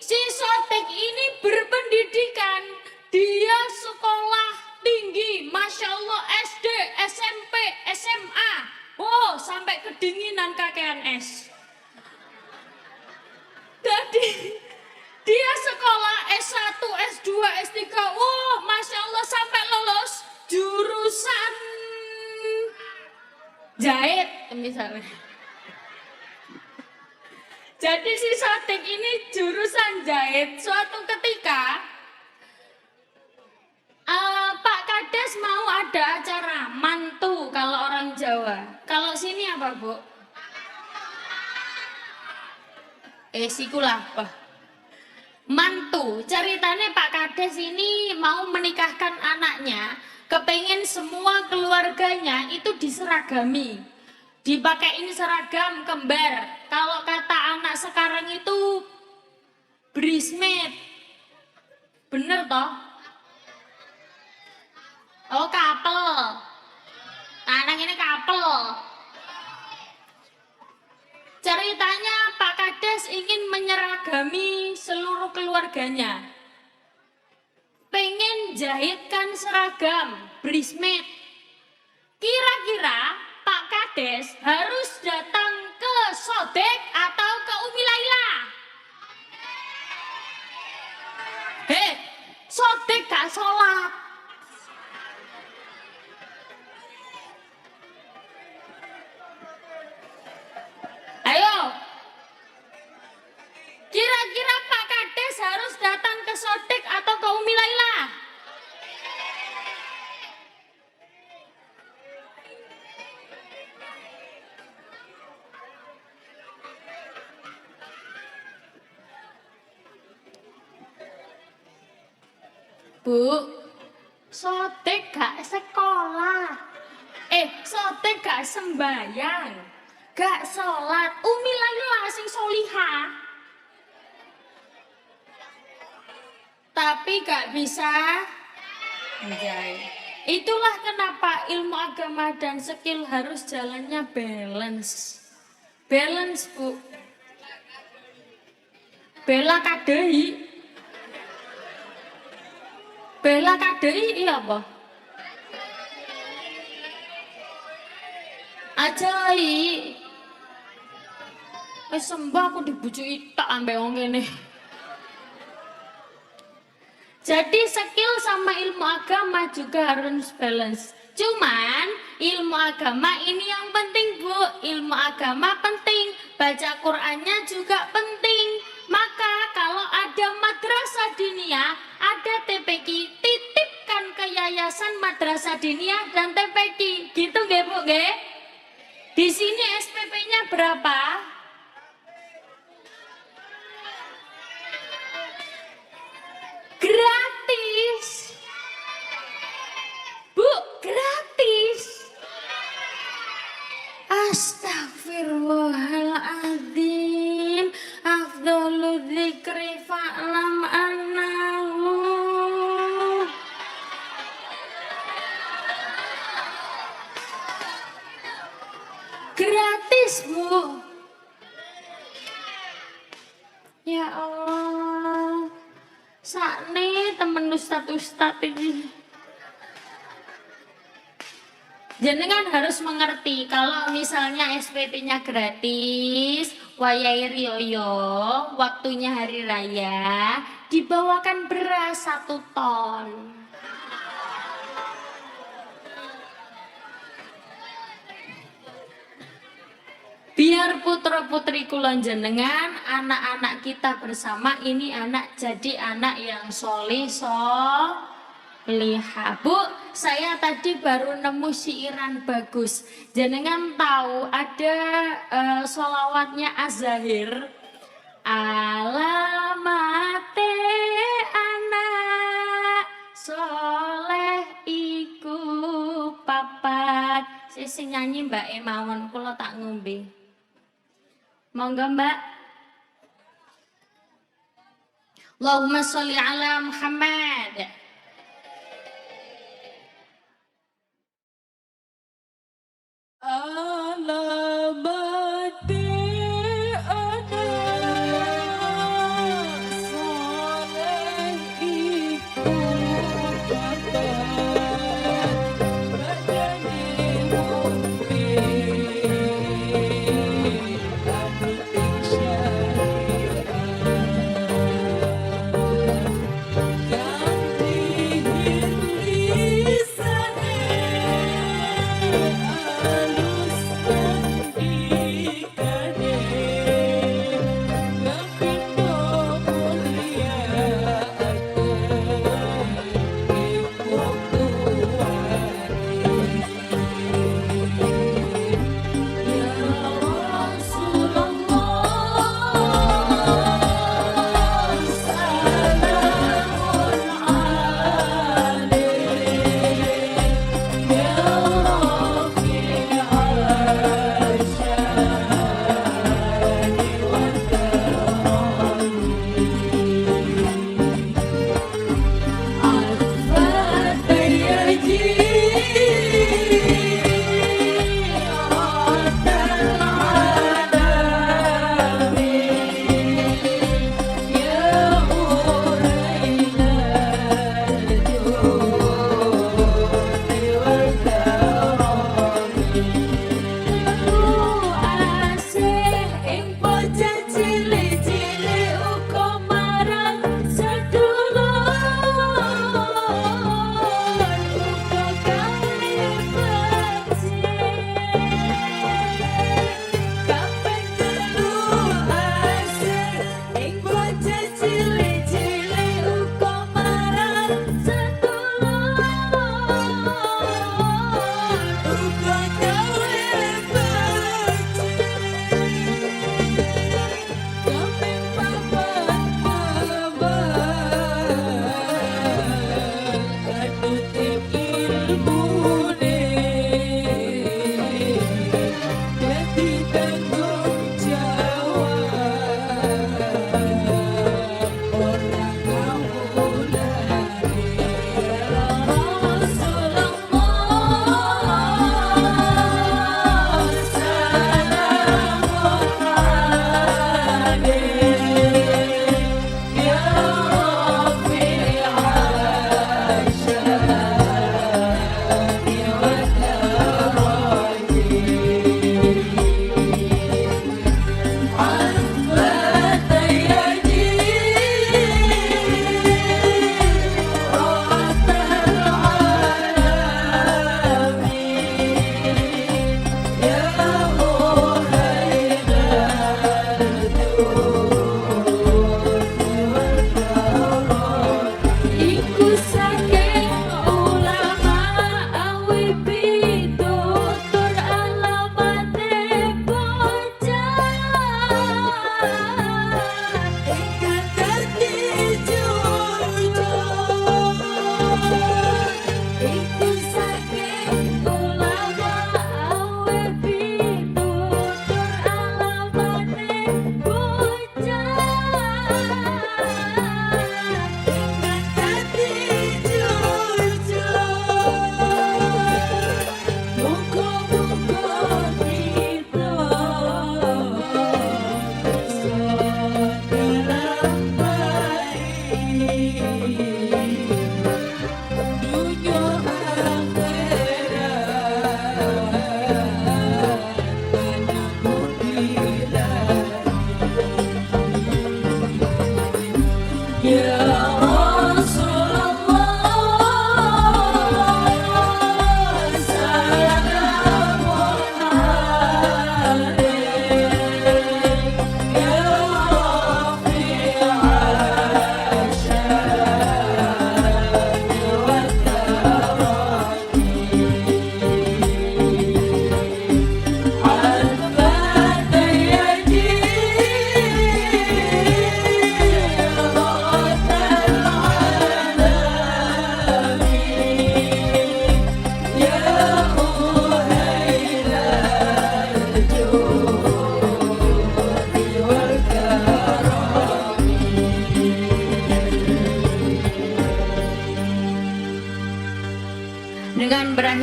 si Sotik ini berpendidikan, dia sekolah tinggi, Masya Allah SD, SMP, SMA. Oh, sampai kedinginan kakean es. Jadi dia sekolah S1, S2, S3. Oh, Masya Allah sampai lulus jurusan jahit misalnya. Jadi si Sotik ini jurusan jahit. Suatu ketika Pak Kades mau ada acara mantu kalau orang Jawa. Kalau sini apa, Bu? Sikulah apa? Mantu. Ceritanya Pak Kades ini mau menikahkan anaknya, kepengen semua keluarganya itu diseragami. Dipakein seragam kembar. Kalau kata anak sekarang itu bridesmaid. Bener toh? Oh, couple. Anak ini couple. Ceritanya Pak Kades ingin menyeragami seluruh keluarganya. Pengen jahitkan seragam bridesmaid. Kira-kira Pak Kades harus datang ke Sodik atau ke Umi Laila? Sodik gak sholat. Ayo, kira-kira Pak Kades harus datang ke Sodik atau ke Umi Laila? Bu, Sodik gak sekolah. Sodik gak sembayang. Gak sholat, Umi Laila sing solihah. Tapi gak bisa menjahit. Itulah kenapa ilmu agama dan skill harus jalannya balance. Balance, Bu. Bela kadehi. Bela kadehi iya apa? Ajai. Sembah aku dibujuki tak ambek wong kene. Jadi skill sama ilmu agama juga harus balance. Cuman ilmu agama ini yang penting, Bu. Ilmu agama penting, baca Qur'annya juga penting. Maka kalau ada madrasah diniyah, ada TPQ, titipkan ke yayasan madrasah diniyah dan TPQ. Gitu nggih, Bu, nggih? Di sini SPP-nya berapa? Gratis. Bu, gratis. Astagfirullahaladzim. Afdhalu dzikri fa'lam annahu. Gratis, Bu. Ya Allah. Sakne temen ustad-ustad ini. Jenengan harus mengerti kalau misalnya SPP-nya gratis, wayai rioyo, waktunya hari raya, dibawakan beras 1 ton. Biar putra-putri kulon jenengan, anak-anak kita bersama ini anak jadi anak yang soleh solihah. Bu, saya tadi baru nemu siiran bagus. Jenengan tahu ada sholawatnya Az-Zahir. Alamate anak soleh iku papat. Sing nyanyi Mbak Emawon, kula tak ngombe. Monggo Mbak. Allahumma sholli ala Muhammad. Alamati anak soleh iku papat badane mungkin anuting syariat ganti bocah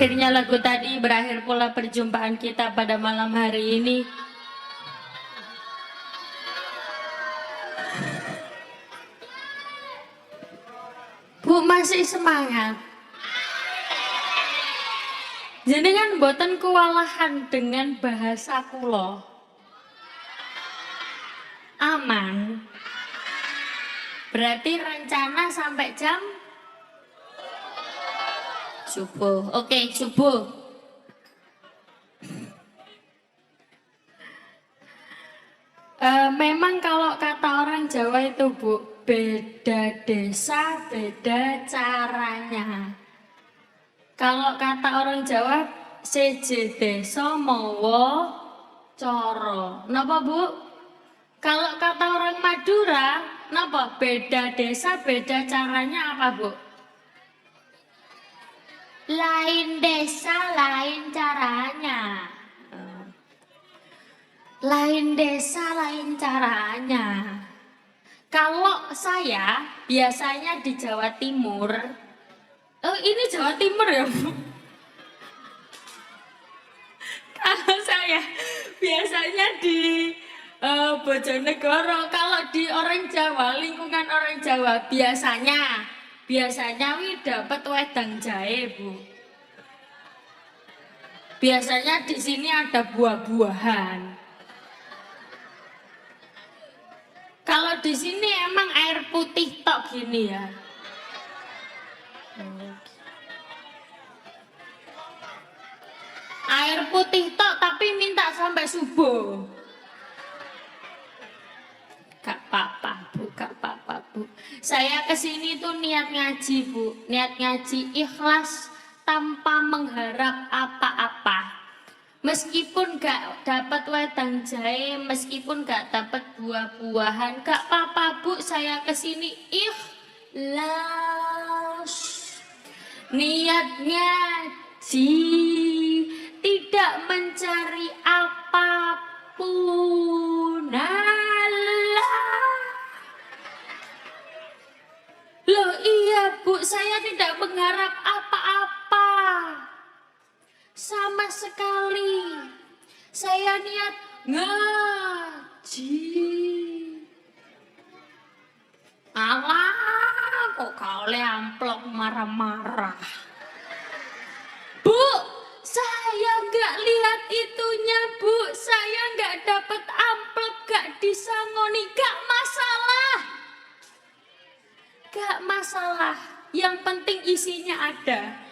akhirnya lagu tadi berakhir pula perjumpaan kita pada malam hari ini. Bu masih semangat. Jenengan boten kewalahan dengan bahasa kula. Aman. Berarti rencana sampai jam subuh. Oke, subuh. Memang kalau kata orang Jawa itu Bu, beda desa, beda caranya. Kalau kata orang Jawa, seje desa mawa coro. Napa Bu? Kalau kata orang Madura, napa? Beda desa, beda caranya apa Bu? Lain desa, lain caranya. Lain desa, lain caranya. Kalau saya biasanya di Jawa Timur. Oh, ini Jawa Timur ya, Bu? Kalau saya biasanya di Bojonegoro. Kalau di orang Jawa, lingkungan orang Jawa biasanya dapat wedang jahe, Bu. Biasanya di sini ada buah-buahan. Kalau di sini emang air putih tok gini ya. Air putih tok tapi minta sampai subuh. Gak apa-apa Bu, gak apa-apa Bu. Saya kesini tuh niat ngaji Bu, niat ngaji ikhlas tanpa mengharap apa-apa. Meskipun gak dapat wedang jahe, meskipun gak dapat buah-buahan, gak apa-apa Bu, saya kesini ikhlas. Niat ngaji, tidak mencari apapun. Allah. Loh iya Bu, saya tidak mengharap apa-apa. Sama sekali. Saya niat ngaji. Alah, kok kali amplop marah-marah. Bu, saya nggak lihat itunya Bu. Saya nggak dapat amplop, nggak disangoni. Nggak masalah. Nggak masalah. Yang penting isinya ada.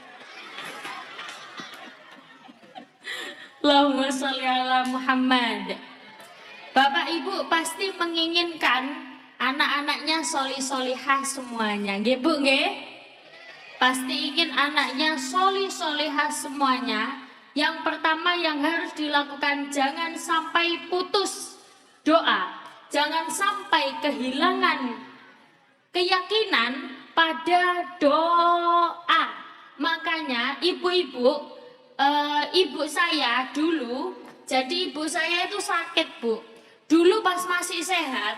Allahumma sholli ala Muhammad. Bapak Ibu pasti menginginkan anak-anaknya sholih-sholihah semuanya. Nggih Bu, nggih? Pasti ingin anaknya sholih-sholihah semuanya. Yang pertama yang harus dilakukan, jangan sampai putus doa. Jangan sampai kehilangan keyakinan pada doa. Makanya ibu-ibu, ibu saya dulu, jadi ibu saya itu sakit Bu. Dulu pas masih sehat,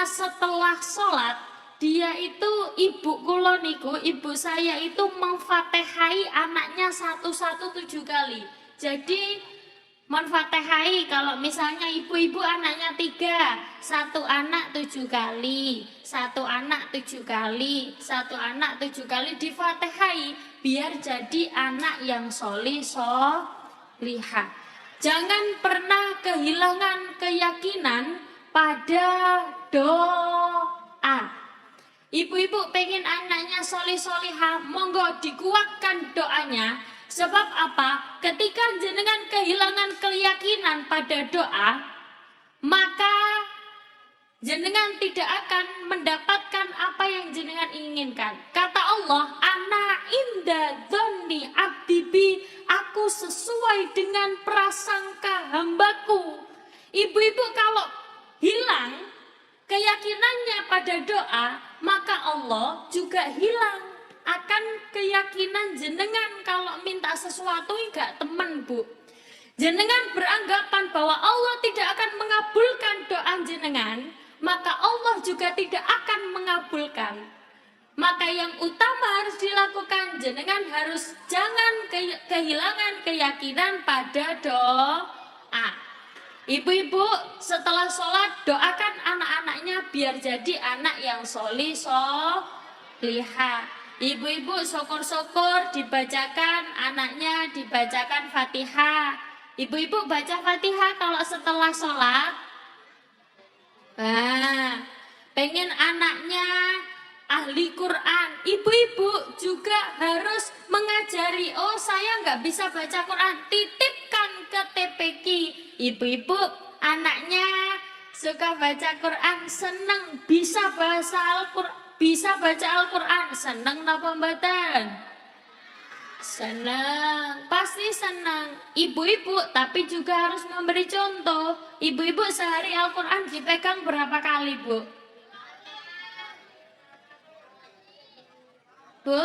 setelah sholat, dia itu ibu kula niku, ibu saya itu memfatihai anaknya satu-satu 7 kali. Jadi memfatihai kalau misalnya ibu-ibu anaknya 3, satu anak 7 kali, satu anak 7 kali, satu anak 7 kali difatihai biar jadi anak yang sholih-sholihah. Jangan pernah kehilangan keyakinan pada doa. Ibu-ibu pengen anaknya sholih-sholihah, monggo dikuatkan doanya. Sebab apa? Ketika jenengan kehilangan keyakinan pada doa, maka jenengan tidak akan mendapatkan apa yang jenengan inginkan. Kata Allah, ana inda dzanni abdi bi, aku sesuai dengan prasangka hambaku. Ibu-ibu kalau hilang keyakinannya pada doa, maka Allah juga hilang akan keyakinan jenengan kalau minta sesuatu enggak temen Bu. Jenengan beranggapan bahwa Allah tidak akan mengabulkan doa jenengan, maka Allah juga tidak akan mengabulkan. Maka yang utama harus dilakukan, jenengan harus jangan kehilangan keyakinan pada doa. Ibu-ibu setelah sholat doakan anak-anaknya biar jadi anak yang solihah. Ibu-ibu syukur-syukur dibacakan anaknya, dibacakan Fatihah. Ibu-ibu baca Fatihah kalau setelah sholat. Nah, pengen anaknya ahli Quran, ibu-ibu juga harus mengajari. Oh, saya nggak bisa baca Quran, titipkan ke TPQ. Ibu-ibu anaknya suka baca Quran, seneng bisa bahasa Al-Quran, bisa baca Al-Quran, seneng napa mboten? Seneng, pasti seneng. Ibu-ibu tapi juga harus memberi contoh. Ibu-ibu sehari Al-Quran dipegang berapa kali, Bu? Bu?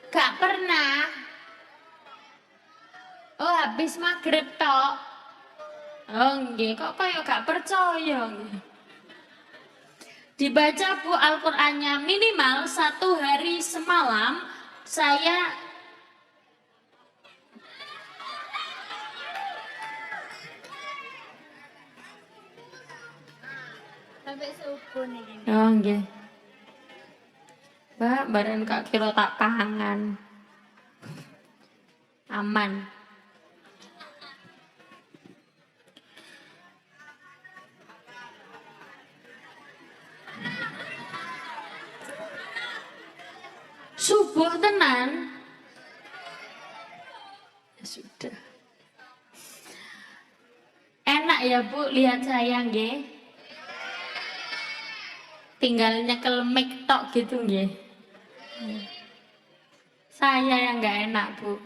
Gak pernah. Oh, habis maghrib tok. Oh, nggih, kok kayak gak percaya nggih. Dibaca Bu Al-Qur'annya minimal 1 hari semalam. Saya sampai subuh nih. oh, nggih. Mbak, bareng kak kira tak pangan. Aman. Subuh tenan. Ya sudah. Enak ya Bu lihat saya nggih. Tinggal nyekel mic tok gitu nggih. Saya yang nggak enak Bu.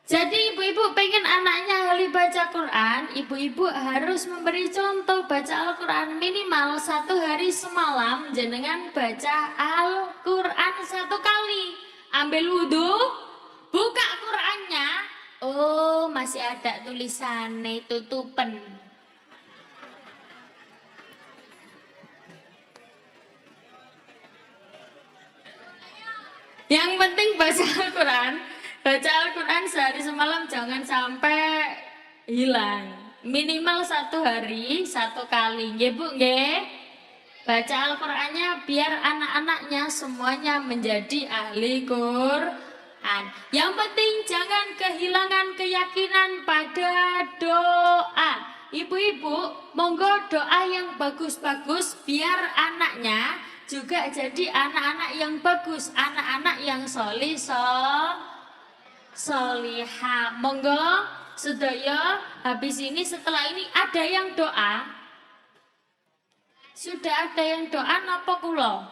Jadi ibu-ibu pengen anaknya ahli baca Quran, ibu-ibu harus memberi contoh baca Al-Quran minimal 1 hari semalam. Jenengan baca Al-Quran 1 kali. Ambil wudhu, buka Qurannya. Oh, masih ada tulisannya tutupen. Yang penting baca Al-Quran. Baca Al-Quran sehari semalam jangan sampai hilang. Minimal 1 hari 1 kali. Nggih Bu, nggih. Baca Al-Qurannya biar anak-anaknya semuanya menjadi ahli Quran. Yang penting jangan kehilangan keyakinan pada doa. Ibu-ibu, monggo doa yang bagus-bagus biar anaknya juga jadi anak-anak yang bagus, anak-anak yang solihah. Monggo sedaya habis ini setelah ini ada yang doa. Sudah ada yang doa napa kula?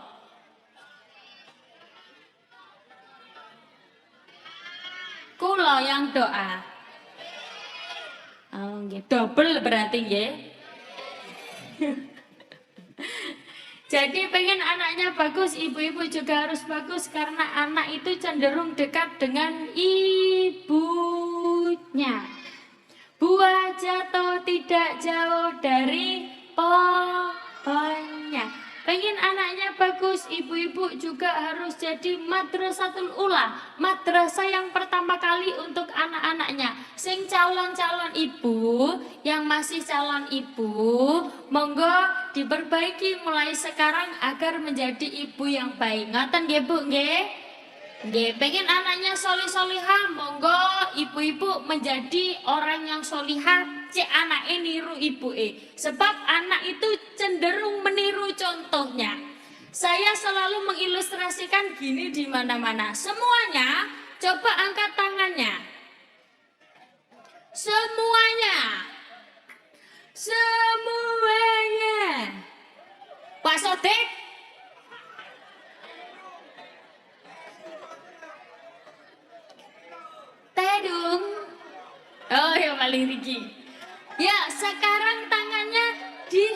Kula yang doa. Oh nggih, double berarti nggih. Jadi pengen anaknya bagus, ibu-ibu juga harus bagus karena anak itu cenderung dekat dengan ibunya. Buah jatuh tidak jauh dari pohonnya. Pengen anaknya bagus, ibu-ibu juga harus jadi madrasatul ula, madrasah yang pertama kali untuk anak-anaknya. Sing calon-calon ibu, yang masih calon ibu, monggo diperbaiki mulai sekarang agar menjadi ibu yang baik. Ngoten nggih Bu, nggih? Nggih, pengen anaknya solihah, monggo ibu-ibu menjadi orang yang solihah, cek anak niru ibu sebab anak itu cenderung meniru contohnya. Saya selalu mengilustrasikan gini di mana-mana. Semuanya, coba angkat tangannya. Semuanya. Pak Sodik. Tedung. Oh ya paling Riki. Ya sekarang tangannya di.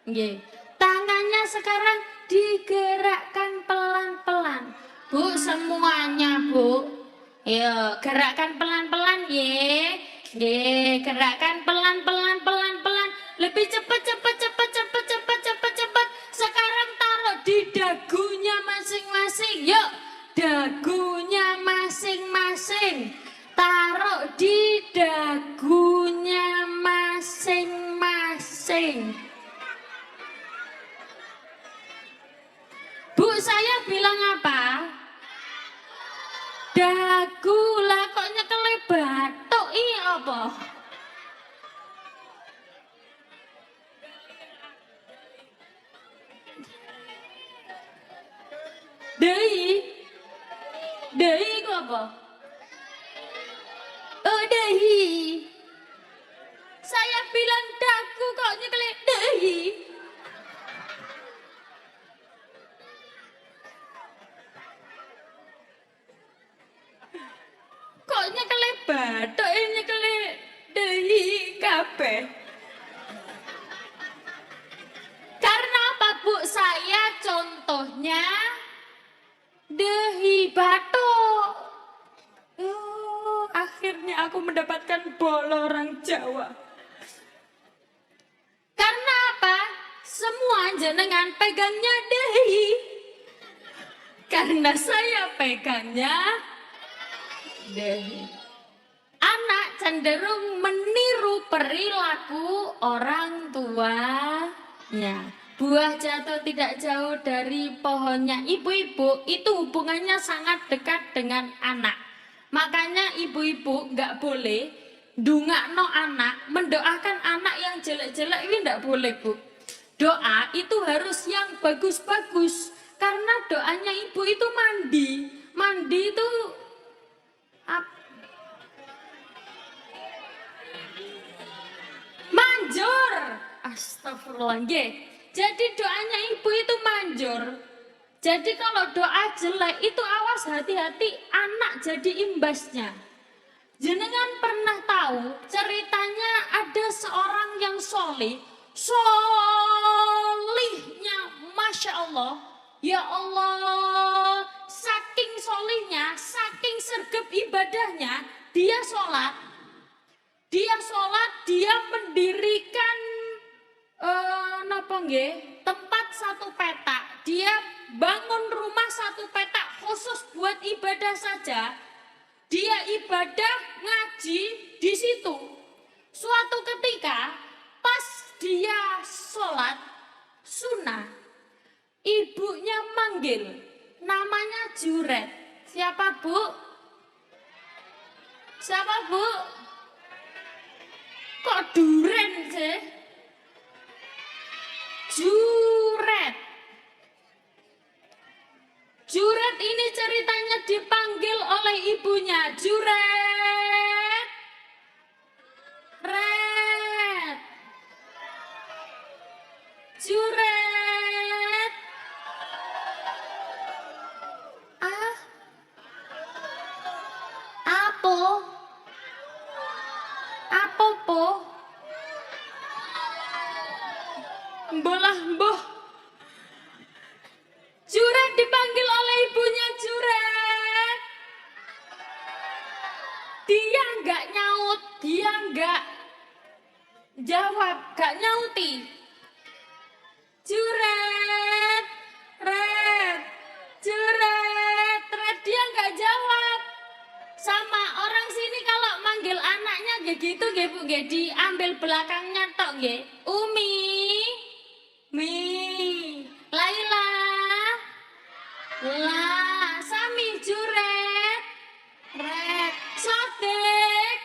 Nggih. Tangannya sekarang digerakkan pelan-pelan. Bu semuanya Bu. Ya gerakkan pelan-pelan ye. Nggih, gerakkan pelan-pelan pelan-pelan. Lebih cepat, cepat, cepat, cepat, cepat, cepat, cepat. Sekarang taruh di dagunya masing-masing. Yuk, dagunya masing-masing. Taruh di dagunya masing-masing. Bu, saya bilang apa? Dagu lah, kok nyekele batuk iya apa? Dehi ku apa? Oh dehi. Saya bilang dagu kok nyekele dehi. Kok nyekele batuk nyekele dehi kabeh. Karena apa Bu? Saya contohnya dehi batuk. Akhirnya aku mendapatkan bola orang Jawa. Karena apa? Semua jenengan pegangnya dehi. Karena saya pegangnya dehi. Anak cenderung meniru perilaku orang tuanya. Buah jatuh tidak jauh dari pohonnya. Ibu-ibu itu hubungannya sangat dekat dengan anak. Makanya ibu-ibu nggak boleh ndongakno anak, mendoakan anak yang jelek-jelek ini nggak boleh Bu. Doa itu harus yang bagus-bagus. Karena doanya ibu itu mandi. Mandi itu manjur. Astagfirullah nggih. Jadi doanya ibu itu manjur. Jadi kalau doa jelek itu awas hati-hati anak jadi imbasnya. Jenengan pernah tahu ceritanya ada seorang yang solihnya Masya Allah. Ya Allah, saking solihnya, saking sergap ibadahnya, dia sholat, dia mendirikan tempat satu petak. Dia bangun rumah satu petak khusus buat ibadah saja. Dia ibadah ngaji di situ. Suatu ketika pas dia sholat sunnah, ibunya manggil, namanya Juret. Siapa Bu? Siapa Bu? Kok duren sih? Juret. Juret ini ceritanya dipanggil oleh ibunya. Juret. Red. Juret. Apa? Apa po? Mbolah mboh. Juret dipanggil oleh ibunya Juret. Dia nggak nyaut, dia nggak jawab, nggak nyauti. Juret, Red, Juret, Red, dia nggak jawab. Sama orang sini kalau manggil anaknya gitu Bu, diambil belakangnya tok Umi, Mi, Laila, lah, Sami, Juret, Red, Sotek.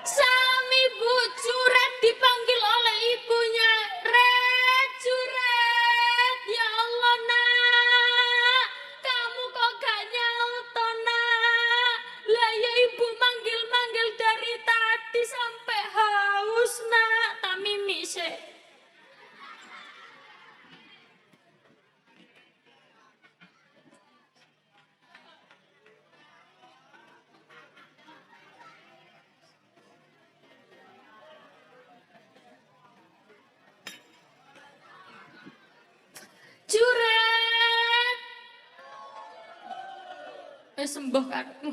Sami Bu, Juret dipanggil oleh ibunya. Red, Juret, ya Allah nak, kamu kok gak nyaut toh nak. Lah ya ibu manggil-manggil dari tadi sampai haus nak. Tak mimik sih. Juret. Sembuh karepmu.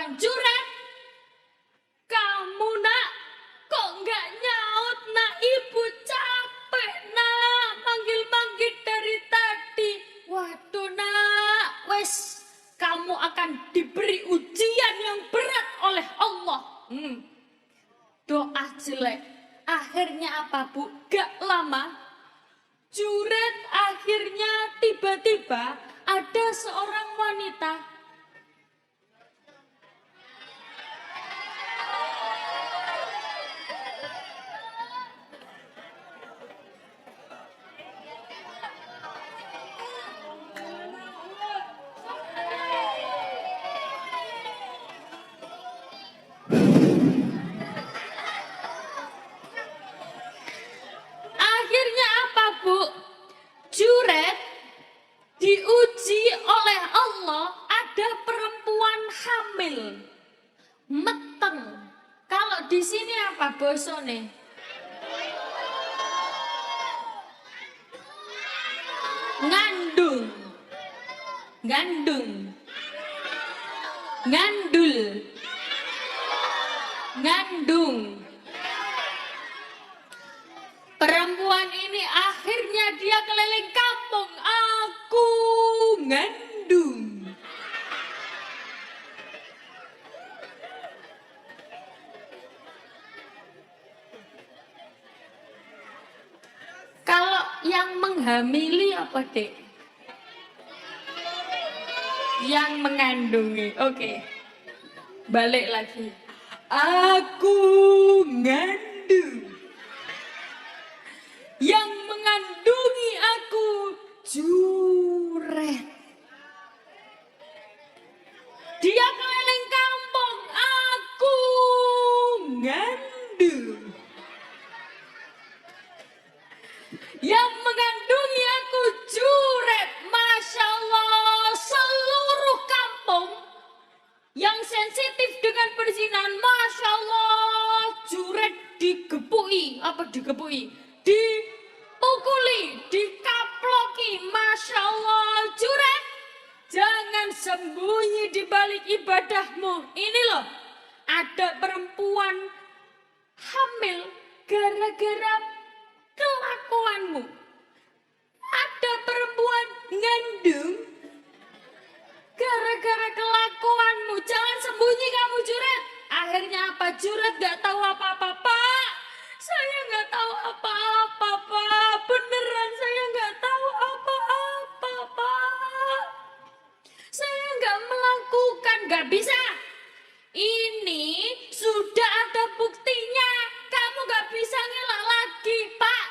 perempuan. Juret, kamu nak kok nggak nyaut nak, ibu capek nak, manggil-manggil dari tadi. Waduh nak, wes kamu akan diberi ujian yang berat oleh Allah. Doa jelek. Akhirnya apa bu? Gak lama, Juret akhirnya tiba-tiba ada seorang wanita. Akhirnya apa bu? Juret diuji oleh Allah, ada perempuan hamil, meteng. Kalau di sini apa bosone? Ngandung, ngandung, ngandul, ngandung. Perempuan ini akhirnya dia keliling kampung. Aku ngandung. Kalau yang menghamili apa dek? Yang mengandungi. Oke. Balik lagi. Aku ngandung. Yang mengandungi aku Juret. Dia keliling kampung. Aku ngandung. Yang mengandungi aku Juret. Masya Allah, seluruh kampung yang sensitif dengan perzinahan, Masya Allah, Juret digepui. Apa digepui? Dipukuli, dikaploki. Masya Allah, Juret, jangan sembunyi di balik ibadahmu. Ini loh, ada perempuan hamil gara-gara kelakuanmu. Ada perempuan ngandung gara-gara kelakuanmu. Jangan sembunyi kamu Juret. Akhirnya apa? Juret gak tahu apa-apa. Pak, saya gak tahu apa-apa Pak. Beneran saya gak tahu apa-apa Pak. Saya gak melakukan. Gak bisa. Ini sudah ada buktinya. Kamu gak bisa ngelak lagi Pak.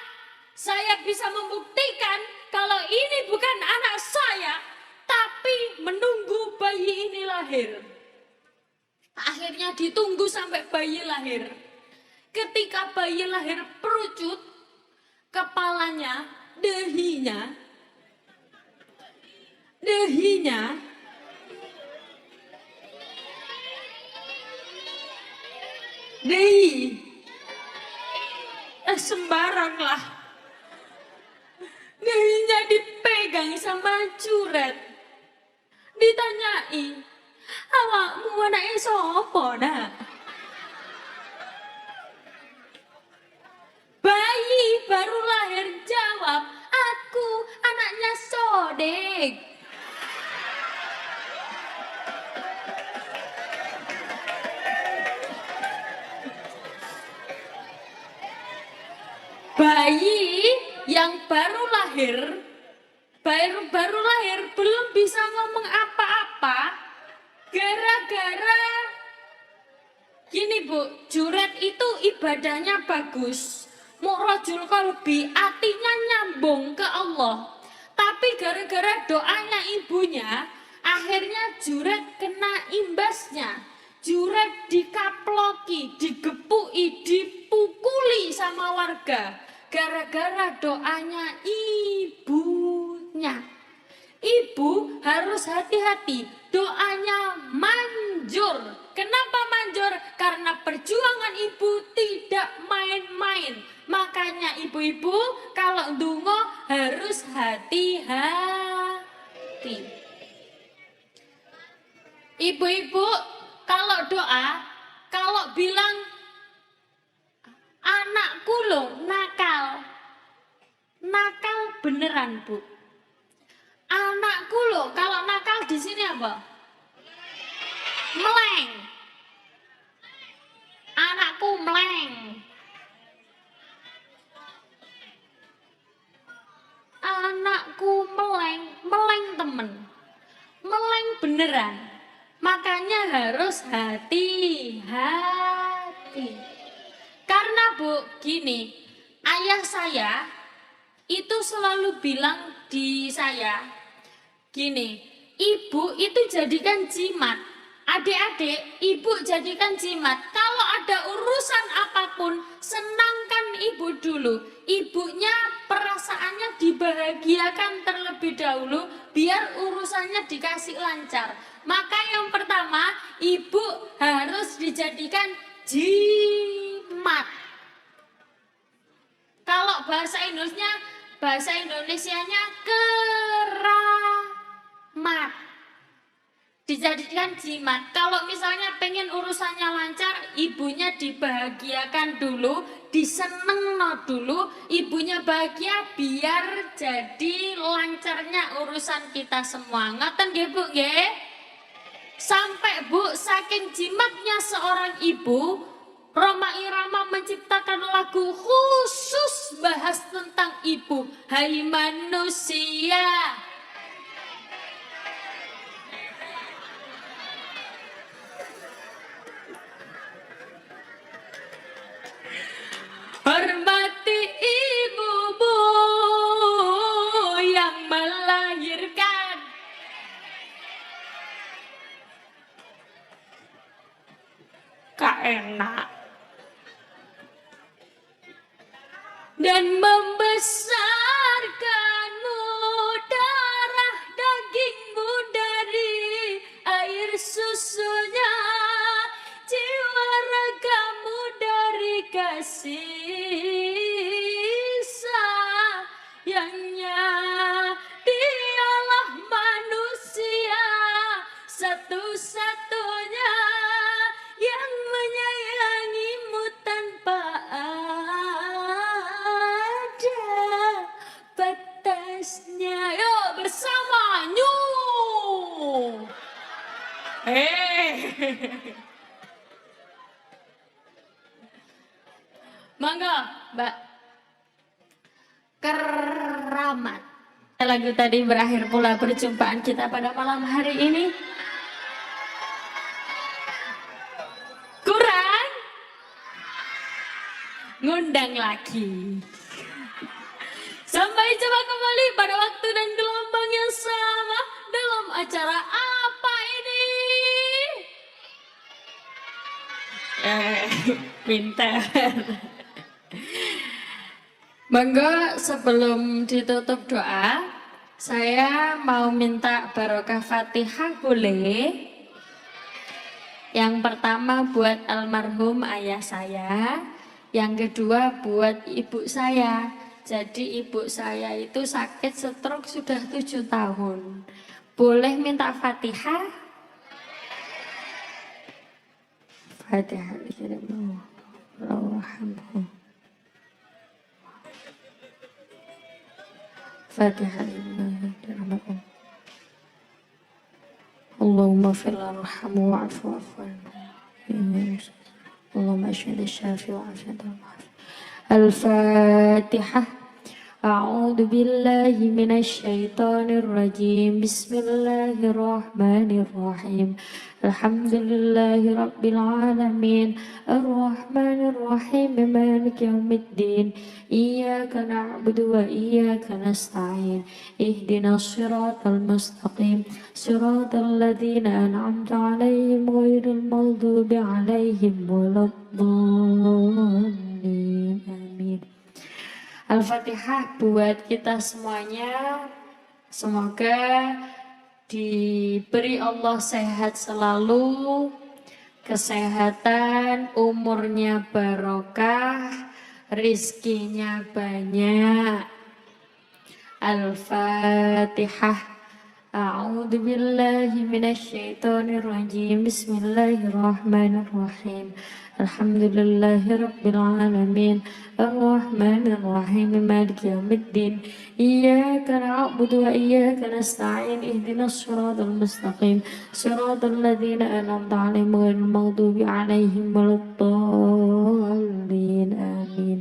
Saya bisa membuktikan kalau ini bukan anak saya, tapi menunggu bayi ini lahir. Akhirnya ditunggu sampai bayi lahir. Ketika bayi lahir perucut, kepalanya, dehinya, dehi, sembarang lah. Dehinya dipegang sama Juret. Ditanyai, awakmu anaknya sopo nak? Bayi baru lahir jawab, aku anaknya Sodek. Bayi yang baru lahir belum bisa ngomong apa-apa gara-gara gini bu, Juret itu ibadahnya bagus, mu'rajul qalbi, hatinya nyambung ke Allah, tapi gara-gara doanya ibunya akhirnya Juret kena imbasnya. Juret dikaploki, digepui, dipukuli sama warga gara-gara doanya ibunya. Ibu harus hati-hati, doanya manjur. Kenapa manjur? Karena perjuangan ibu tidak main-main. Makanya ibu-ibu kalau ndonga harus hati-hati. Ibu-ibu kalau doa, kalau bilang anakku loh nakal. Nakal beneran, Bu. Anakku loh, kalau nakal di sini apa? Meleng. Anakku meleng. Anakku meleng, meleng temen. Meleng beneran. Makanya harus hati-hati. Karena Bu, gini, ayah saya itu selalu bilang di saya, gini, ibu itu jadikan jimat. Adik-adik, ibu jadikan jimat. Kalau ada urusan apapun, senangkan ibu dulu. Ibunya perasaannya dibahagiakan terlebih dahulu, biar urusannya dikasih lancar. Maka yang pertama, ibu harus dijadikan jimat. Kalau bahasa Indonesianya keramat. Dijadikan jimat. Kalau misalnya pengen urusannya lancar, ibunya dibahagiakan dulu, diseneng dulu, ibunya bahagia biar jadi lancarnya urusan kita semua. Ngoten nggih Bu nggih? Sampai Bu, saking jimatnya seorang ibu, Roma Irama menciptakan lagu khusus bahas tentang ibu. Hai manusia, hormati ibumu yang melahirkan. Kak enak. Dan membesarkanmu, darah dagingmu dari air susunya, jiwa ragamu dari kasih sayangnya. Dialah manusia satu-satunya yang menyayangimu tanpa ada batasnya. Yuk bersama nyu. Mangga, Mbak. Keramat. Lagu tadi berakhir pula perjumpaan kita pada malam hari ini. Kurang? Ngundang lagi. Sampai jumpa kembali pada waktu dan gelombang yang sama dalam acara apa ini? Pintar. Monggo sebelum ditutup doa, saya mau minta barokah Fatihah boleh? Yang pertama buat almarhum ayah saya, yang kedua buat ibu saya. Jadi ibu saya itu sakit stroke sudah 7 tahun. Boleh minta Fatihah? Fatihah. Fatihah. Allahumma fir warhamhu wa'fu anhu. Allahumma ashhadu syafi wa afiyatan. Al-Fatihah. A'udzu billahi minasy syaithanir rajim. Bismillahirrahmanirrahim. Alhamdulillahi rabbil alamin. Arrahmanir rahim. Maliki yaumiddin. Iyyaka na'budu wa iyyaka nasta'in. Ihdinas shiratal mustaqim. Shiratal ladzina an'amta 'alaihim ghairil maghdubi 'alaihim waladdallin. Amin. Al-Fatihah buat kita semuanya. Semoga diberi Allah sehat selalu, kesehatan, umurnya barokah, rizkinya banyak. Al-Fatihah. أعوذ بالله من الشيطان الرجيم بسم الله الرحمن الرحيم الحمد لله رب العالمين الرحمن الرحيم مالك يوم الدين إياك نعبد وإياك نستعين اهدنا الصراط المستقيم صراط الذين أنعمت عليهم غير المغضوب عليهم ولا الضالين آمين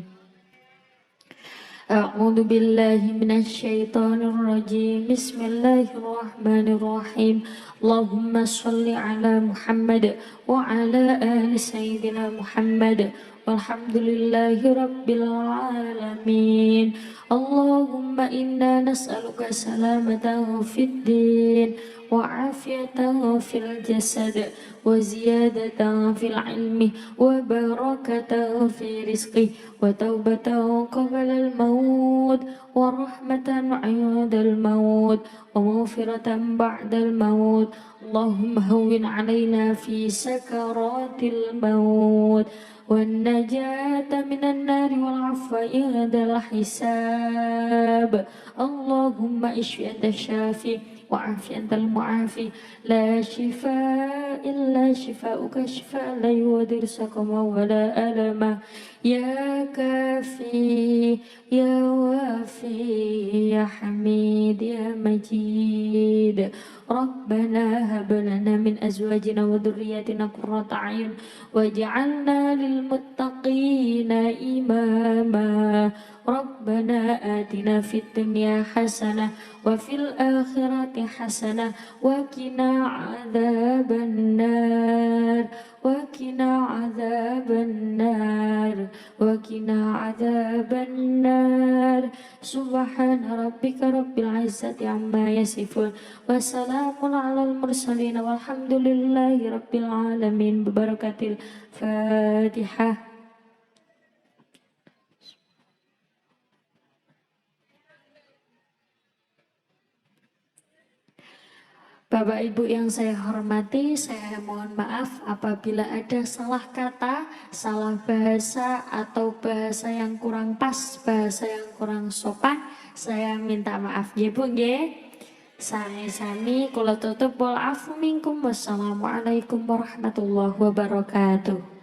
أعوذ بالله من الشيطان الرجيم بسم الله الرحمن الرحيم اللهم صل على محمد وعلى آل سيدنا محمد والحمد لله رب العالمين اللهم إنا نسألك سلامة في الدين وعافية في الجسد وزيادة في العلم وبركة في رزقه وتوبة قبل الموت ورحمة عند الموت ومغفرة بعد الموت اللهم هون علينا في سكرات الموت والنجاة من النار والعفو عند الحساب اللهم اشف أنت الشافي وعافي أنت المعافي لا شفاء إلا شفاؤك شفاء لا يغادر سقما ولا ألما يا كافي يا وافي يا حميد يا مجيد ربنا هب لنا من أزواجنا وذرياتنا قرة أعين واجعلنا للمتقين إماما ربنا آتنا في الدنيا حسنة وفي الآخرة حسنة وقنا عذاب النار وقنا عذاب النار وقنا عذاب النار سبحان ربك رب العزة عما يصفون وسلام على المرسلين والحمد لله رب العالمين ببركة الفاتحة. Bapak Ibu yang saya hormati, saya mohon maaf apabila ada salah kata, salah bahasa atau bahasa yang kurang pas, bahasa yang kurang sopan. Saya minta maaf ya Bu nggih. Sami-sami kula tutup wal afu minkum. Wassalamualaikum warahmatullahi wabarakatuh.